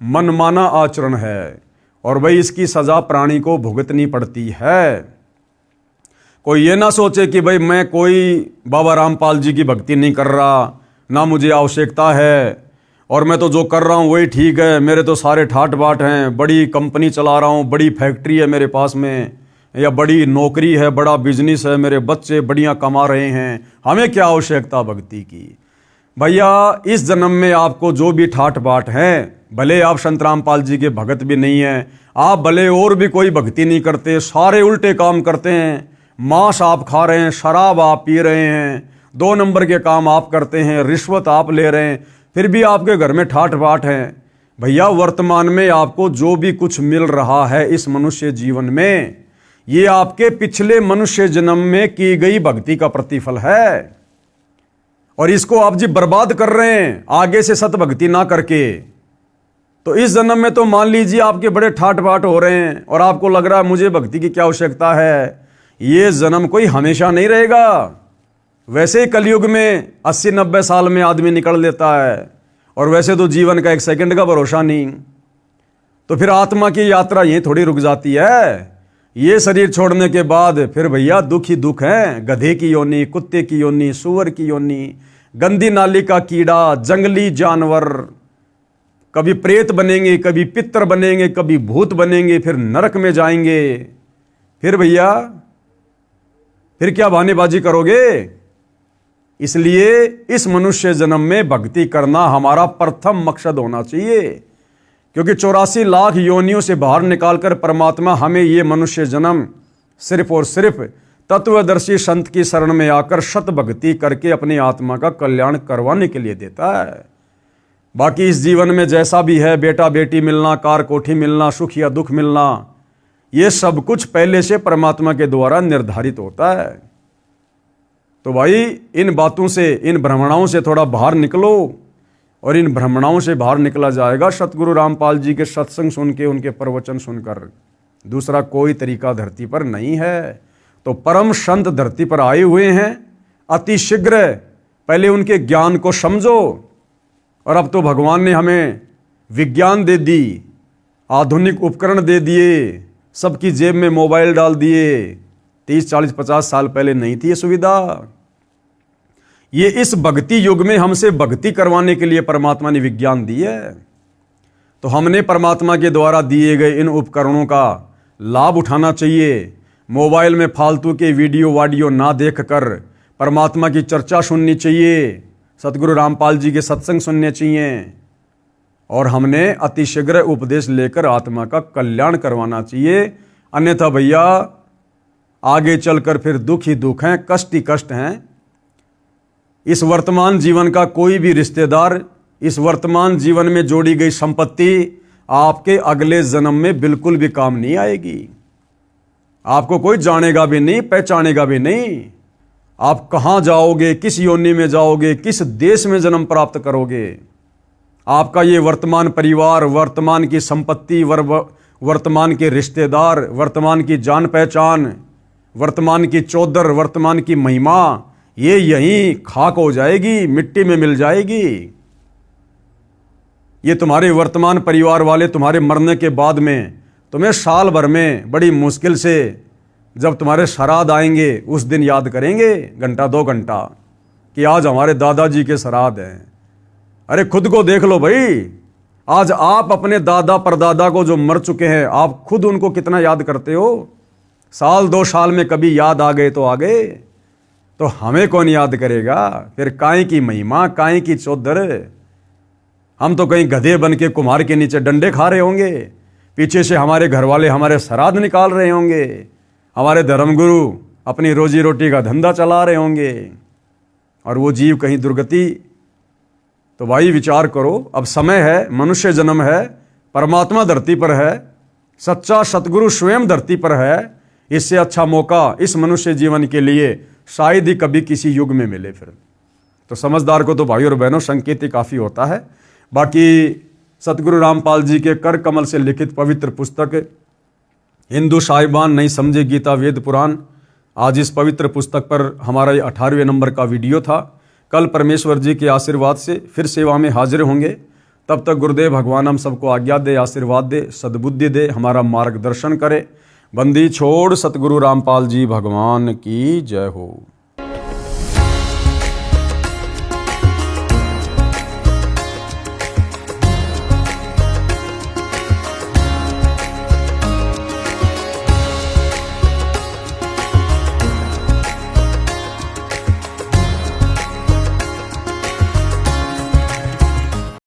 मनमाना आचरण है। और भाई इसकी सजा प्राणी को भुगतनी पड़ती है। कोई ये ना सोचे कि भाई मैं कोई बाबा रामपाल जी की भक्ति नहीं कर रहा, ना मुझे आवश्यकता है, और मैं तो जो कर रहा हूँ वही ठीक है, मेरे तो सारे ठाट बाट हैं, बड़ी कंपनी चला रहा हूँ, बड़ी फैक्ट्री है मेरे पास में, या बड़ी नौकरी है, बड़ा बिजनेस है, मेरे बच्चे बढ़िया कमा रहे हैं, हमें क्या आवश्यकता भक्ति की। भैया इस जन्म में आपको जो भी ठाट बाट हैं, भले आप संत रामपाल जी के भगत भी नहीं हैं, आप भले और भी कोई भक्ति नहीं करते, सारे उल्टे काम करते हैं, मांस आप खा रहे हैं, शराब आप पी रहे हैं, 2 नंबर के काम आप करते हैं, रिश्वत आप ले रहे हैं, फिर भी आपके घर में ठाट बाट हैं। भैया वर्तमान में आपको जो भी कुछ मिल रहा है इस मनुष्य जीवन में, ये आपके पिछले मनुष्य जन्म में की गई भक्ति का प्रतिफल है, और इसको आप जी बर्बाद कर रहे हैं आगे से सत भक्ति ना करके। तो इस जन्म में तो मान लीजिए आपके बड़े ठाट बाट हो रहे हैं और आपको लग रहा है मुझे भक्ति की क्या आवश्यकता है। ये जन्म कोई हमेशा नहीं रहेगा। वैसे ही कलयुग में 80-90 साल में आदमी निकल लेता है, और वैसे तो जीवन का 1 सेकंड का भरोसा नहीं। तो फिर आत्मा की यात्रा यहीं थोड़ी रुक जाती है। ये शरीर छोड़ने के बाद फिर भैया दुख ही दुख है। गधे की योनि, कुत्ते की योनि, सूअर की योनि, गंदी नाली का कीड़ा, जंगली जानवर, कभी प्रेत बनेंगे, कभी पितर बनेंगे, कभी भूत बनेंगे, फिर नरक में जाएंगे। फिर भैया फिर क्या बहानेबाजी करोगे? इसलिए इस मनुष्य जन्म में भक्ति करना हमारा प्रथम मकसद होना चाहिए, क्योंकि 84 लाख योनियों से बाहर निकालकर परमात्मा हमें ये मनुष्य जन्म सिर्फ और सिर्फ तत्वदर्शी संत की शरण में आकर सत भक्ति करके अपनी आत्मा का कल्याण करवाने के लिए देता है। बाकी इस जीवन में जैसा भी है, बेटा बेटी मिलना, कार कोठी मिलना, सुख या दुख मिलना, ये सब कुछ पहले से परमात्मा के द्वारा निर्धारित होता है। तो भाई इन बातों से, इन भ्रमणाओं से थोड़ा बाहर निकलो, और इन भ्रमणाओं से बाहर निकला जाएगा सतगुरु रामपाल जी के सत्संग सुन के, उनके प्रवचन सुनकर। दूसरा कोई तरीका धरती पर नहीं है। तो परम संत धरती पर आए हुए हैं, अति शीघ्र पहले उनके ज्ञान को समझो। और अब तो भगवान ने हमें विज्ञान दे दी, आधुनिक उपकरण दे दिए, सबकी जेब में मोबाइल डाल दिए। 30, 40, 50 साल पहले नहीं थी ये सुविधा। ये इस भक्ति युग में हमसे भक्ति करवाने के लिए परमात्मा ने विज्ञान दी है। तो हमने परमात्मा के द्वारा दिए गए इन उपकरणों का लाभ उठाना चाहिए। मोबाइल में फालतू के वीडियो वाडियो ना देखकर परमात्मा की चर्चा सुननी चाहिए, सतगुरु रामपाल जी के सत्संग सुनने चाहिए। और हमने अतिशीघ्र उपदेश लेकर आत्मा का कल्याण करवाना चाहिए। अन्यथा भैया आगे चलकर फिर दुख ही दुख हैं, कष्ट ही कष्ट हैं। इस वर्तमान जीवन का कोई भी रिश्तेदार, इस वर्तमान जीवन में जोड़ी गई संपत्ति आपके अगले जन्म में बिल्कुल भी काम नहीं आएगी। आपको कोई जानेगा भी नहीं, पहचानेगा भी नहीं। आप कहां जाओगे, किस योनि में जाओगे, किस देश में जन्म प्राप्त करोगे, आपका ये वर्तमान परिवार, वर्तमान की संपत्ति, वर्तमान के रिश्तेदार, वर्तमान की जान पहचान, वर्तमान की चौधर, वर्तमान की महिमा, ये यहीं खाक हो जाएगी, मिट्टी में मिल जाएगी। ये तुम्हारे वर्तमान परिवार वाले तुम्हारे मरने के बाद में तुम्हें साल भर में बड़ी मुश्किल से जब तुम्हारे श्राद्ध आएंगे उस दिन याद करेंगे, घंटा 2 घंटा, कि आज हमारे दादाजी के श्राद्ध हैं। अरे खुद को देख लो भाई, आज आप अपने दादा परदादा को जो मर चुके हैं, आप खुद उनको कितना याद करते हो। साल 2 साल में कभी याद आ गए तो आ गए, तो हमें कौन याद करेगा। फिर काई की महिमा, काई की चौधर। हम तो कहीं गधे बन के कुम्हार के नीचे डंडे खा रहे होंगे, पीछे से हमारे घर वाले हमारे श्राद्ध निकाल रहे होंगे, हमारे धर्मगुरु अपनी रोजी रोटी का धंधा चला रहे होंगे, और वो जीव कहीं दुर्गति। तो भाई विचार करो, अब समय है, मनुष्य जन्म है, परमात्मा धरती पर है, सच्चा सतगुरु स्वयं धरती पर है। इससे अच्छा मौका इस मनुष्य जीवन के लिए शायद ही कभी किसी युग में मिले। फिर तो समझदार को तो भाई और बहनों संकेत ही काफ़ी होता है। बाकी सतगुरु रामपाल जी के कर कमल से लिखित पवित्र पुस्तक हिंदू साहिबान नहीं समझे गीता वेद पुराण, आज इस पवित्र पुस्तक पर हमारा ये 18वें नंबर का वीडियो था। कल परमेश्वर जी के आशीर्वाद से फिर सेवा में हाजिर होंगे। तब तक गुरुदेव भगवान हम सबको आज्ञा दे, आशीर्वाद दे, सद्बुद्धि दे, हमारा मार्गदर्शन करे। बंदी छोड़ सतगुरु रामपाल जी भगवान की जय हो।